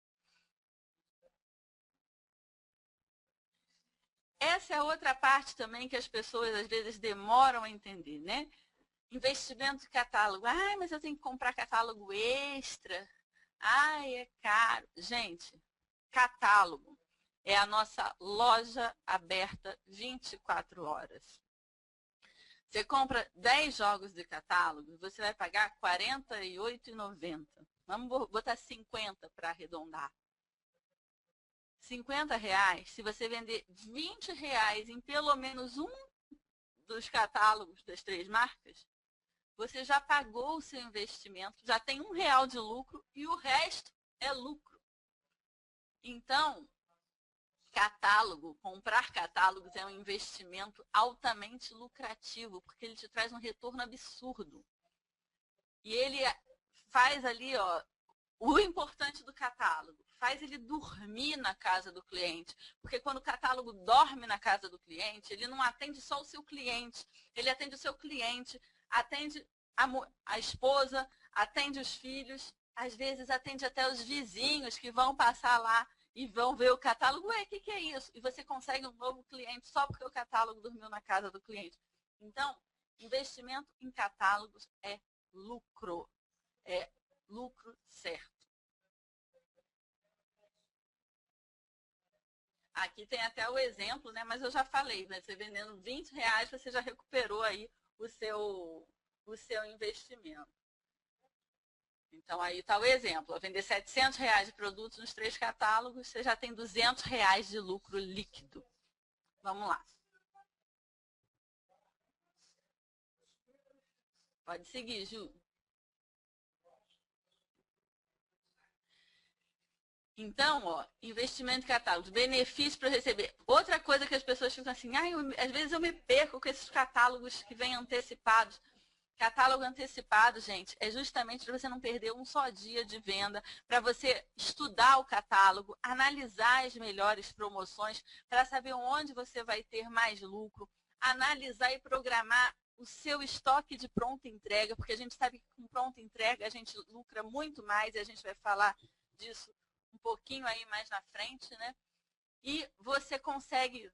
Essa é outra parte também que as pessoas às vezes demoram a entender, né? Investimento de catálogo. Mas eu tenho que comprar catálogo extra. É caro. Gente, catálogo é a nossa loja aberta 24 horas. Você compra 10 jogos de catálogo, você vai pagar R$ 48,90. Vamos botar 50 para arredondar. R$50, se você vender R$20 em pelo menos um dos catálogos das 3 marcas, você já pagou o seu investimento, já tem R$1 de lucro e o resto é lucro. Então, comprar catálogos é um investimento altamente lucrativo, porque ele te traz um retorno absurdo. E ele faz ali, o importante do catálogo, faz ele dormir na casa do cliente. Porque quando o catálogo dorme na casa do cliente, ele não atende só o seu cliente, ele atende o seu cliente, atende a esposa, atende os filhos, às vezes atende até os vizinhos que vão passar lá e vão ver o catálogo. O que é isso? E você consegue um novo cliente só porque o catálogo dormiu na casa do cliente. Então, investimento em catálogos é lucro certo. Aqui tem até o exemplo, né? Mas eu já falei, né? Você vendendo R$20, você já recuperou aí o seu investimento. Então, aí está o exemplo. Ao vender R$700 de produtos nos 3 catálogos, você já tem R$200 de lucro líquido. Vamos lá. Pode seguir, Ju. Então, ó, investimento em catálogos, benefício para receber. Outra coisa que as pessoas ficam assim, às vezes eu me perco com esses catálogos que vêm antecipados. Catálogo antecipado, gente, é justamente para você não perder um só dia de venda, para você estudar o catálogo, analisar as melhores promoções, para saber onde você vai ter mais lucro, analisar e programar o seu estoque de pronta entrega, porque a gente sabe que com pronta entrega a gente lucra muito mais, e a gente vai falar disso um pouquinho aí mais na frente, né? E você consegue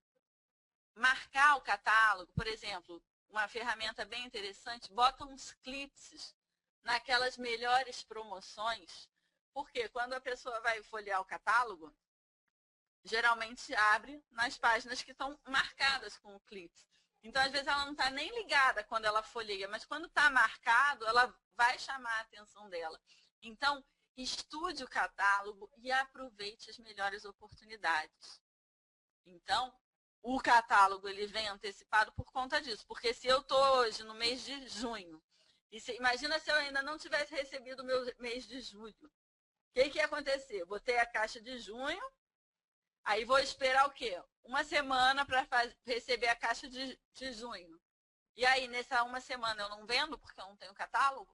marcar o catálogo, por exemplo, uma ferramenta bem interessante, bota uns clipes naquelas melhores promoções, porque quando a pessoa vai folhear o catálogo, geralmente abre nas páginas que estão marcadas com o clipe. Então, às vezes, ela não está nem ligada quando ela folheia, mas quando está marcado, ela vai chamar a atenção dela. Então, estude o catálogo e aproveite as melhores oportunidades. Então, o catálogo ele vem antecipado por conta disso. Porque se eu estou hoje no mês de junho, imagina se eu ainda não tivesse recebido o meu mês de julho. O que ia acontecer? Botei a caixa de junho, aí vou esperar o quê? Uma semana para receber a caixa de junho. E aí, nessa uma semana eu não vendo porque eu não tenho catálogo?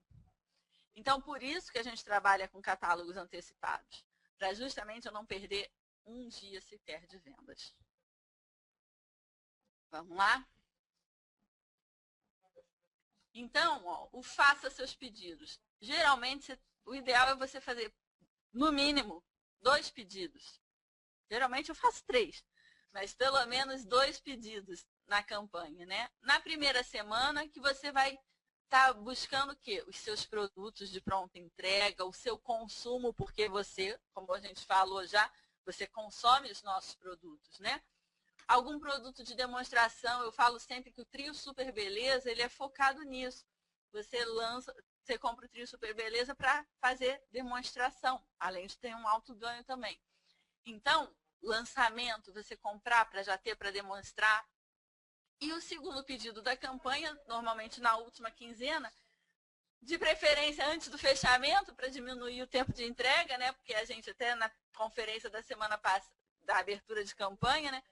Então, por isso que a gente trabalha com catálogos antecipados, para justamente eu não perder um dia sequer de vendas. Vamos lá? Então, ó, o faça seus pedidos. Geralmente, o ideal é você fazer, no mínimo, 2 pedidos. Geralmente eu faço 3, mas pelo menos 2 pedidos na campanha, né? Na primeira semana que você vai estar buscando o quê? Os seus produtos de pronta entrega, o seu consumo, porque você, como a gente falou já, você consome os nossos produtos, né? Algum produto de demonstração, eu falo sempre que o Trio Super Beleza, ele é focado nisso. Você compra o Trio Super Beleza para fazer demonstração, além de ter um alto ganho também. Então, lançamento, você comprar para já ter para demonstrar. E o segundo pedido da campanha, normalmente na última quinzena, de preferência antes do fechamento, para diminuir o tempo de entrega, né? Porque a gente até na conferência da semana passada, da abertura de campanha, né?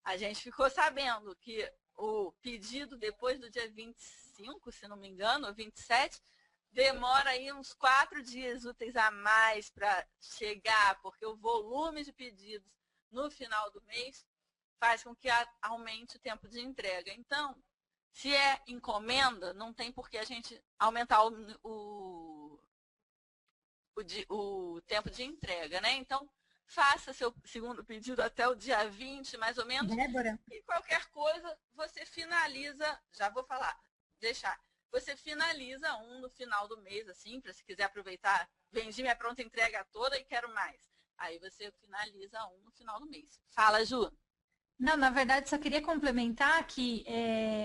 A gente ficou sabendo que o pedido depois do dia 25, se não me engano, ou 27, demora aí uns 4 dias úteis a mais para chegar, porque o volume de pedidos no final do mês faz com que aumente o tempo de entrega. Então, se é encomenda, não tem por que a gente aumentar o tempo de entrega, né? Então, faça seu segundo pedido até o dia 20, mais ou menos. Débora. E qualquer coisa, você finaliza, já vou falar, você finaliza um no final do mês, assim, para se quiser aproveitar, vendi minha pronta entrega toda e quero mais. Aí você finaliza um no final do mês. Fala, Ju. Não, na verdade, só queria complementar que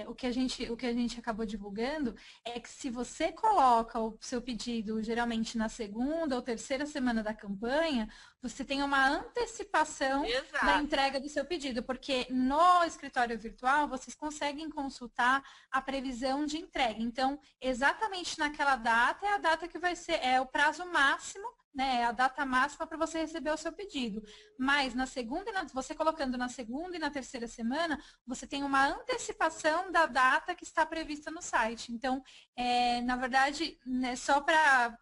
o que a gente acabou divulgando é que se você coloca o seu pedido geralmente na segunda ou terceira semana da campanha, você tem uma antecipação da entrega do seu pedido, porque no escritório virtual vocês conseguem consultar a previsão de entrega. Então, exatamente naquela data é a data que vai ser, é o prazo máximo, né, é a data máxima para você receber o seu pedido. Mas na segunda, você colocando na segunda e na terceira semana, você tem uma antecipação da data que está prevista no site. Então, na verdade, né, só para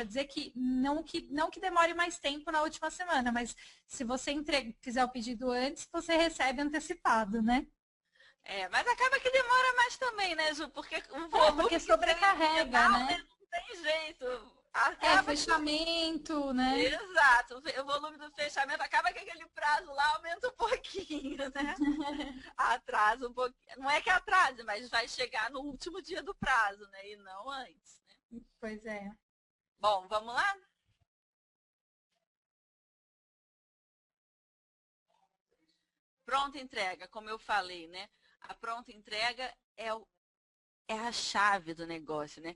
dizer que não que demore mais tempo na última semana, mas se você fizer o pedido antes, você recebe antecipado, né? Mas acaba que demora mais também, né, Ju? Porque o volume porque sobrecarrega, né? Não tem jeito. Fechamento, né? Exato, o volume do fechamento acaba que aquele prazo lá aumenta um pouquinho, né? Atrasa um pouquinho. Não é que atrase, mas vai chegar no último dia do prazo, né? E não antes, né? Pois é. Bom, vamos lá? Pronta entrega, como eu falei, né? A pronta entrega é a chave do negócio, né?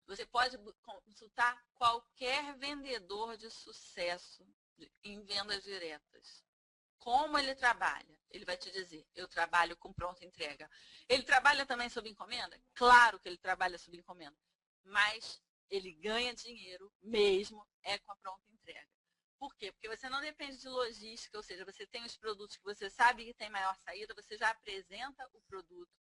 Você pode consultar qualquer vendedor de sucesso em vendas diretas. Como ele trabalha? Ele vai te dizer, eu trabalho com pronta entrega. Ele trabalha também sob encomenda? Claro que ele trabalha sob encomenda. Mas ele ganha dinheiro mesmo com a pronta entrega. Por quê? Porque você não depende de logística, ou seja, você tem os produtos que você sabe que tem maior saída, você já apresenta o produto.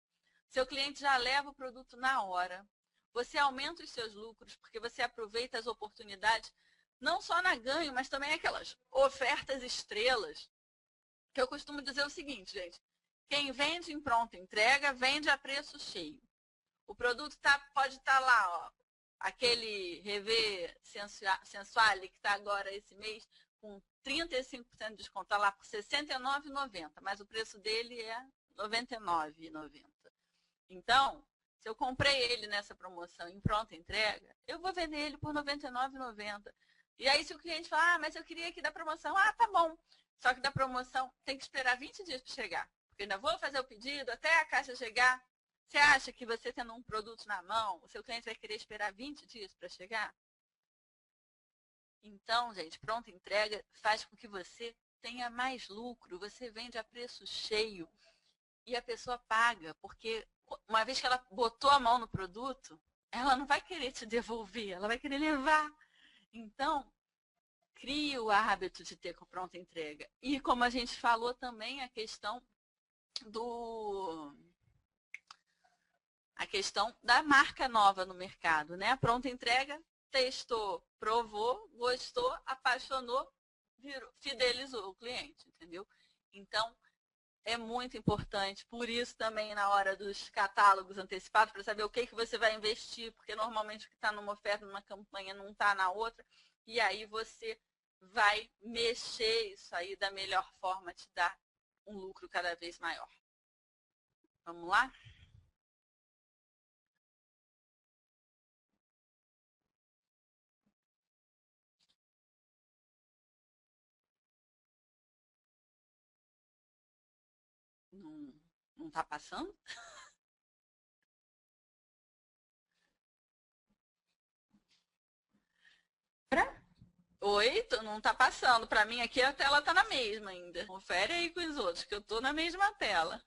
Seu cliente já leva o produto na hora. Você aumenta os seus lucros porque você aproveita as oportunidades, não só na ganho, mas também aquelas ofertas estrelas. Que eu costumo dizer o seguinte, gente. Quem vende em pronta entrega, vende a preço cheio. O produto pode estar lá, ó, aquele Rever Sensuale que está agora esse mês com 35% de desconto, está lá por R$ 69,90, mas o preço dele é R$ 99,90. Então, se eu comprei ele nessa promoção em pronta entrega, eu vou vender ele por R$ 99,90. E aí se o cliente falar, mas eu queria aqui da promoção, tá bom. Só que da promoção tem que esperar 20 dias para chegar. Porque ainda vou fazer o pedido até a caixa chegar. Você acha que você tendo um produto na mão, o seu cliente vai querer esperar 20 dias para chegar? Então, gente, pronta entrega faz com que você tenha mais lucro. Você vende a preço cheio e a pessoa paga, porque uma vez que ela botou a mão no produto, ela não vai querer te devolver, ela vai querer levar. Então, crie o hábito de ter com pronta entrega. E como a gente falou também, a questão da marca nova no mercado, né? A pronta entrega, testou, provou, gostou, apaixonou, fidelizou o cliente, entendeu? Então, é muito importante, por isso também na hora dos catálogos antecipados, para saber o que você vai investir, porque normalmente o que está numa oferta, numa campanha, não está na outra, e aí você vai mexer isso aí da melhor forma, te dar um lucro cada vez maior. Vamos lá? Não está passando? Oi, não está passando. Para mim aqui a tela está na mesma ainda. Confere aí com os outros, que eu estou na mesma tela.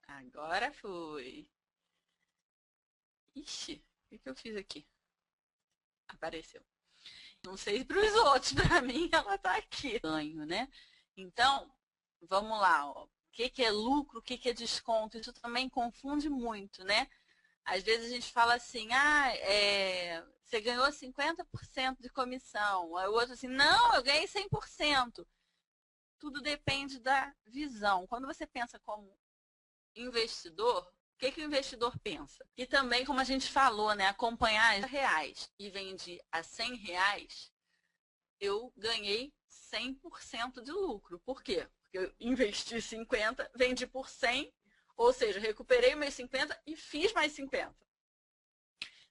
Agora foi. Ixi, o que eu fiz aqui? Apareceu. Não sei para os outros, para mim ela está aqui. Ganho, né? Então, vamos lá. Ó. O que é lucro, o que é desconto? Isso também confunde muito, né? Às vezes a gente fala assim, você ganhou 50% de comissão. Aí o outro assim, não, eu ganhei 100%. Tudo depende da visão. Quando você pensa como investidor, o que o investidor pensa? E também, como a gente falou, né, acompanhar reais e vendi a R$ 100, eu ganhei 100% de lucro. Por quê? Porque eu investi 50, vendi por 100, ou seja, recuperei meus 50 e fiz mais 50.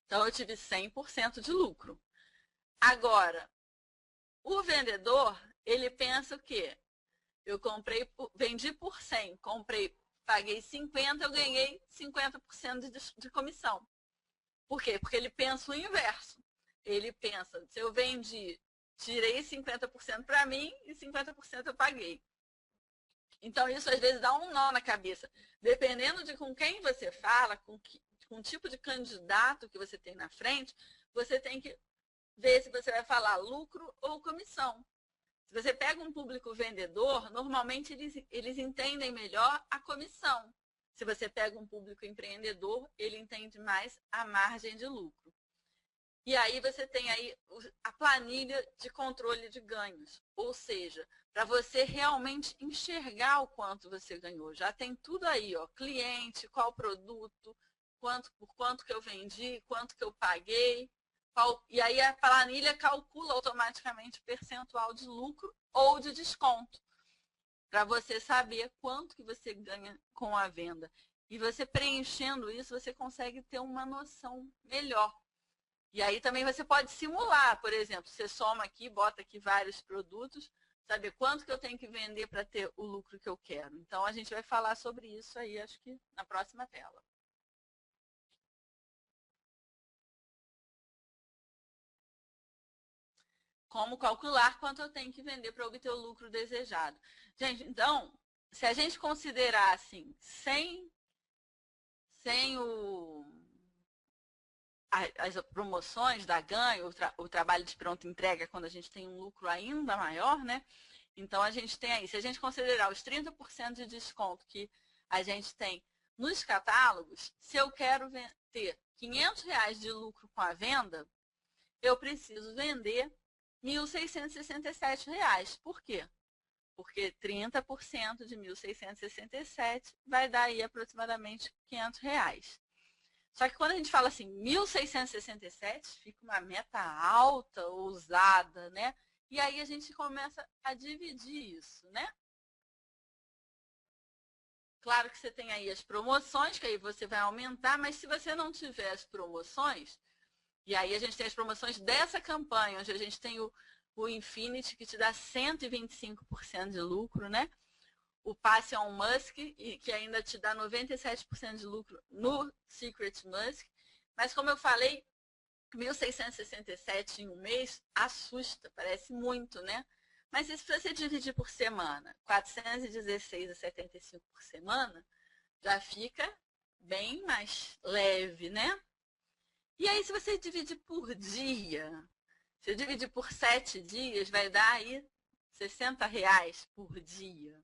Então, eu tive 100% de lucro. Agora, o vendedor, ele pensa o quê? Eu vendi por 100, paguei 50, eu ganhei 50% de comissão. Por quê? Porque ele pensa o inverso. Ele pensa, se eu vendi, tirei 50% para mim e 50% eu paguei. Então, isso às vezes dá um nó na cabeça. Dependendo de com quem você fala, com o tipo de candidato que você tem na frente, você tem que ver se você vai falar lucro ou comissão. Se você pega um público vendedor, normalmente eles entendem melhor a comissão. Se você pega um público empreendedor, ele entende mais a margem de lucro. E aí você tem aí a planilha de controle de ganhos, ou seja, para você realmente enxergar o quanto você ganhou. Já tem tudo aí, ó, cliente, qual produto, por quanto que eu vendi, quanto que eu paguei. E aí a planilha calcula automaticamente o percentual de lucro ou de desconto, para você saber quanto que você ganha com a venda. E você preenchendo isso, você consegue ter uma noção melhor. E aí também você pode simular, por exemplo, você soma aqui, bota aqui vários produtos, saber quanto que eu tenho que vender para ter o lucro que eu quero. Então, a gente vai falar sobre isso aí, acho que na próxima tela. Como calcular quanto eu tenho que vender para obter o lucro desejado. Gente, então, se a gente considerar assim, sem as promoções da ganho, o trabalho de pronta entrega, quando a gente tem um lucro ainda maior, né? Então, a gente tem aí, se a gente considerar os 30% de desconto que a gente tem nos catálogos, se eu quero ter R$500 de lucro com a venda, eu preciso vender R$1.667. Por quê? Porque 30% de 1.667 vai dar aí aproximadamente R$500. Só que quando a gente fala assim, 1.667, fica uma meta alta, ousada, né? E aí a gente começa a dividir isso, né? Claro que você tem aí as promoções, que aí você vai aumentar, mas se você não tiver as promoções, e aí a gente tem as promoções dessa campanha, onde a gente tem o Infinity, que te dá 125% de lucro, né? O Passe on Musk, que ainda te dá 97% de lucro no Secret Musk. Mas como eu falei, 1.667 em um mês assusta, parece muito, né? Mas se você dividir por semana, 416,75 por semana, já fica bem mais leve, né? E aí, se você dividir por dia, se dividir por 7 dias, vai dar aí R$60 por dia.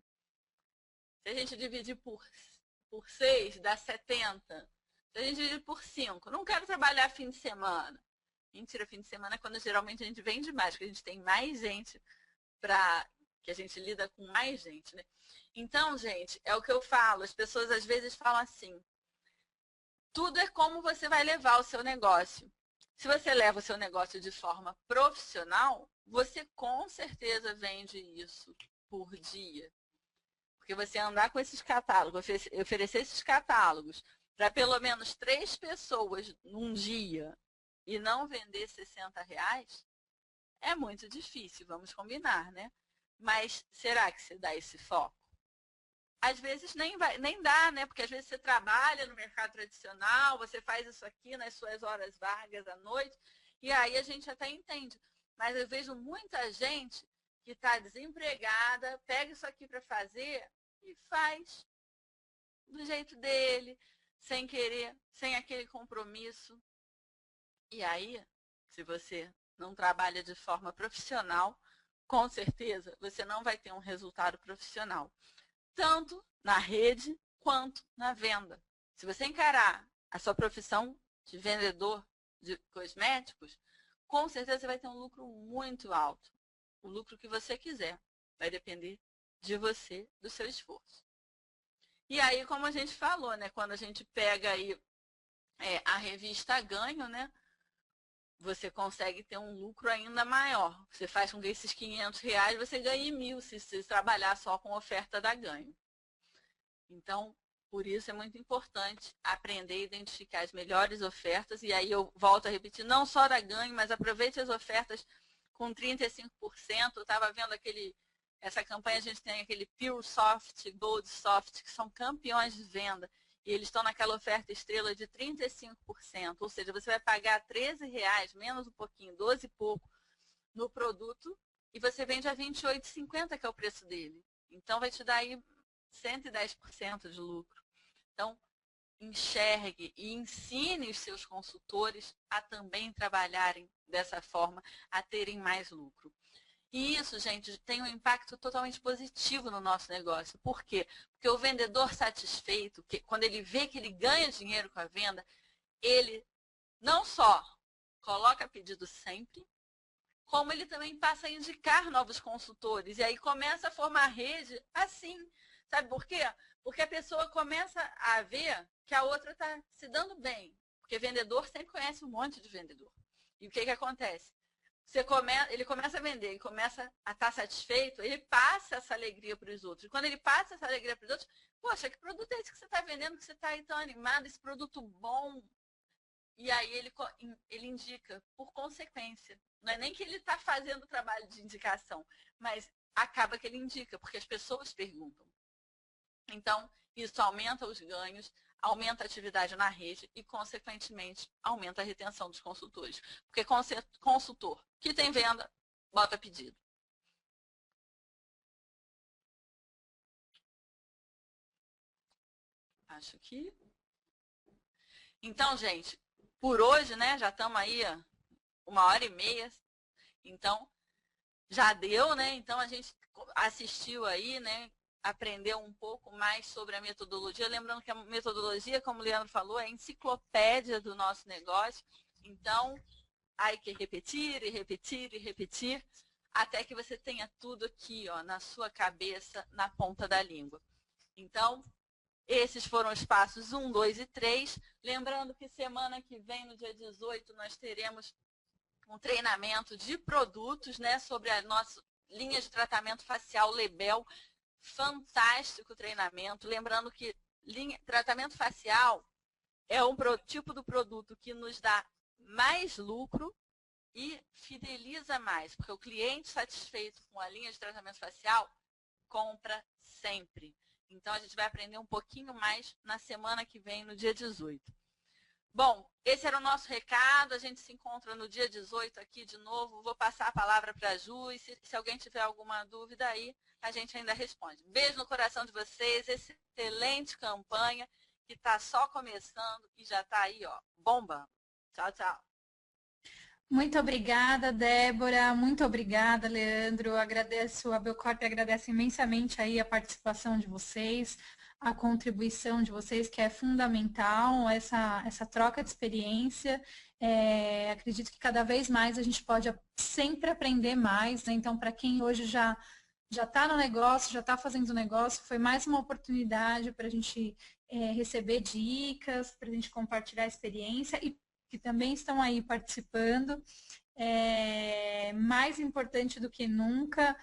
Se a gente dividir por 6, dá 70. Se a gente dividir por 5, não quero trabalhar fim de semana. Mentira, fim de semana é quando geralmente a gente vende mais, porque a gente tem mais gente que a gente lida com mais gente, né? Então, gente, é o que eu falo. As pessoas às vezes falam assim, tudo é como você vai levar o seu negócio. Se você leva o seu negócio de forma profissional, você com certeza vende isso por dia. Porque você andar com esses catálogos, oferecer esses catálogos para pelo menos 3 pessoas num dia e não vender R$60, é muito difícil, vamos combinar, né? Mas será que você dá esse foco? Às vezes nem dá, né? Porque às vezes você trabalha no mercado tradicional, você faz isso aqui nas suas horas vagas à noite, e aí a gente até entende. Mas eu vejo muita gente que está desempregada, pega isso aqui para fazer e faz do jeito dele, sem querer, sem aquele compromisso. E aí, se você não trabalha de forma profissional, com certeza você não vai ter um resultado profissional, tanto na rede quanto na venda. Se você encarar a sua profissão de vendedor de cosméticos, com certeza você vai ter um lucro muito alto. O lucro que você quiser. Vai depender de você, do seu esforço. E aí, como a gente falou, né? Quando a gente pega aí a revista Ganho, né? Você consegue ter um lucro ainda maior. Você faz com que esses R$500 você ganhe 1.000 se você trabalhar só com oferta da Ganho. Então, por isso é muito importante aprender a identificar as melhores ofertas. E aí eu volto a repetir, não só da Ganho, mas aproveite as ofertas com 35%. Eu estava vendo essa campanha, a gente tem aquele Pure Soft, Gold Soft, que são campeões de venda. E eles estão naquela oferta estrela de 35%. Ou seja, você vai pagar R$13, menos um pouquinho, 12 e pouco, no produto. E você vende a R$28,50, que é o preço dele. Então, vai te dar aí 110% de lucro. Então, enxergue e ensine os seus consultores a também trabalharem dessa forma, a terem mais lucro. E isso, gente, tem um impacto totalmente positivo no nosso negócio. Por quê? Porque o vendedor satisfeito, quando ele vê que ele ganha dinheiro com a venda, ele não só coloca pedido sempre, como ele também passa a indicar novos consultores. E aí começa a formar rede assim. Sabe por quê? Porque a pessoa começa a ver que a outra está se dando bem. Porque vendedor sempre conhece um monte de vendedor. E o que acontece? Ele começa a vender e começa a estar satisfeito, ele passa essa alegria para os outros. E quando ele passa essa alegria para os outros, poxa, que produto é esse que você está vendendo, que você está aí tão animado, esse produto bom? E aí ele indica por consequência. Não é nem que ele está fazendo o trabalho de indicação, mas acaba que ele indica, porque as pessoas perguntam. Então, isso aumenta os ganhos, aumenta a atividade na rede e, consequentemente, aumenta a retenção dos consultores. Porque consultor que tem venda, bota pedido. Acho que... Então, gente, por hoje, né, já estamos aí 1h30, então já deu, né? Então a gente assistiu aí, né? Aprendeu um pouco mais sobre a metodologia. Lembrando que a metodologia, como o Leandro falou, é a enciclopédia do nosso negócio. Então, há que repetir e repetir e repetir, até que você tenha tudo aqui, ó, na sua cabeça, na ponta da língua. Então, esses foram os passos 1, 2 e 3. Lembrando que semana que vem, no dia 18, nós teremos um treinamento de produtos, né, sobre a nossa linha de tratamento facial Lebel. Fantástico treinamento. Lembrando que tratamento facial é um tipo do produto que nos dá mais lucro e fideliza mais, porque o cliente satisfeito com a linha de tratamento facial compra sempre. Então, a gente vai aprender um pouquinho mais na semana que vem, no dia 18. Bom, esse era o nosso recado. A gente se encontra no dia 18 aqui de novo. Vou passar a palavra para a Ju e se alguém tiver alguma dúvida aí, a gente ainda responde. Beijo no coração de vocês. Excelente campanha que está só começando e já está aí, ó, bombando. Tchau, tchau. Muito obrigada, Débora. Muito obrigada, Leandro. Agradeço, a Belcorp agradece imensamente aí a participação de vocês, a contribuição de vocês, que é fundamental, essa troca de experiência. Acredito que cada vez mais a gente pode sempre aprender mais, né? Então, para quem hoje já está no negócio, já está fazendo negócio, foi mais uma oportunidade para a gente receber dicas, para a gente compartilhar a experiência e que também estão aí participando. Mais importante do que nunca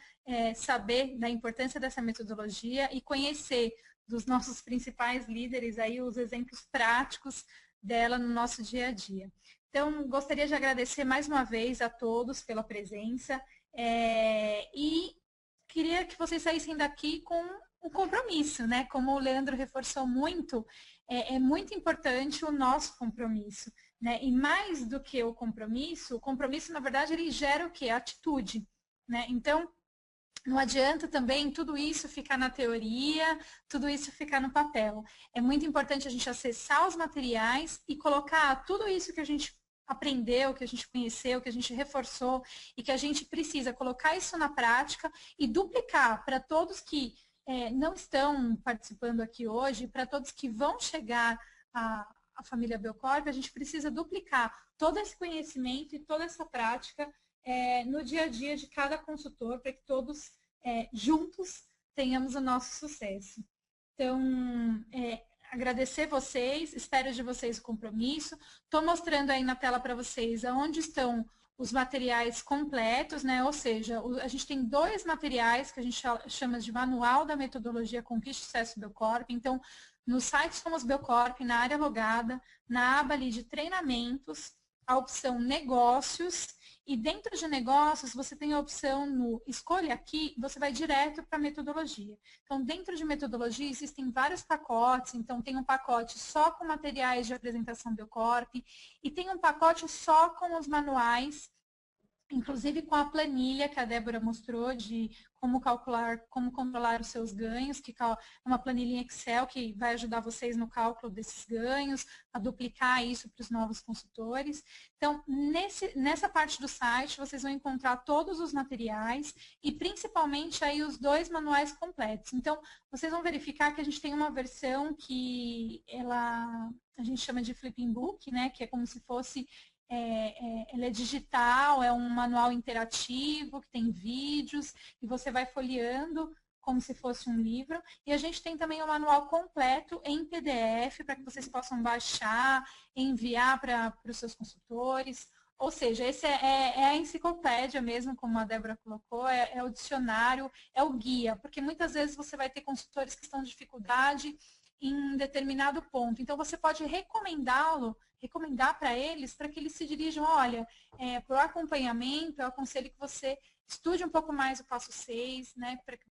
saber da importância dessa metodologia e conhecer dos nossos principais líderes aí os exemplos práticos dela no nosso dia a dia. Então, gostaria de agradecer mais uma vez a todos pela presença e queria que vocês saíssem daqui com um compromisso, né? Como o Leandro reforçou muito, é muito importante o nosso compromisso, né? E mais do que o compromisso, na verdade, ele gera o quê? A atitude, né? Então, não adianta também tudo isso ficar na teoria, tudo isso ficar no papel. É muito importante a gente acessar os materiais e colocar tudo isso que a gente aprendeu, que a gente conheceu, que a gente reforçou e que a gente precisa colocar isso na prática e duplicar para todos que não estão participando aqui hoje, para todos que vão chegar à família Belcorp, a gente precisa duplicar todo esse conhecimento e toda essa prática no dia a dia de cada consultor, para que todos juntos tenhamos o nosso sucesso. Então, agradecer vocês, espero de vocês o compromisso. Estou mostrando aí na tela para vocês aonde estão os materiais completos, né? Ou seja, a gente tem 2 materiais que a gente chama de Manual da Metodologia Conquiste Sucesso Belcorp. Então, no site Somos Belcorp, na área logada, na aba ali de treinamentos, a opção negócios, e dentro de negócios você tem a opção no escolha aqui, você vai direto para metodologia. Então, dentro de metodologia existem vários pacotes, então tem um pacote só com materiais de apresentação Belcorp, e tem um pacote só com os manuais, inclusive com a planilha que a Débora mostrou de como calcular, como controlar os seus ganhos, que é uma planilha em Excel que vai ajudar vocês no cálculo desses ganhos, a duplicar isso para os novos consultores. Então, nessa parte do site, vocês vão encontrar todos os materiais e principalmente aí os 2 manuais completos. Então, vocês vão verificar que a gente tem uma versão que a gente chama de flipping book, né, que é como se fosse ele é digital, é um manual interativo, que tem vídeos, e você vai folheando como se fosse um livro. E a gente tem também o manual completo em PDF, para que vocês possam baixar, enviar para os seus consultores. Ou seja, esse é a enciclopédia mesmo, como a Débora colocou, é o dicionário, é o guia, porque muitas vezes você vai ter consultores que estão em dificuldade em determinado ponto. Então, você pode recomendar para eles, para que eles se dirijam, olha, para o acompanhamento, eu aconselho que você estude um pouco mais o passo 6, né, para que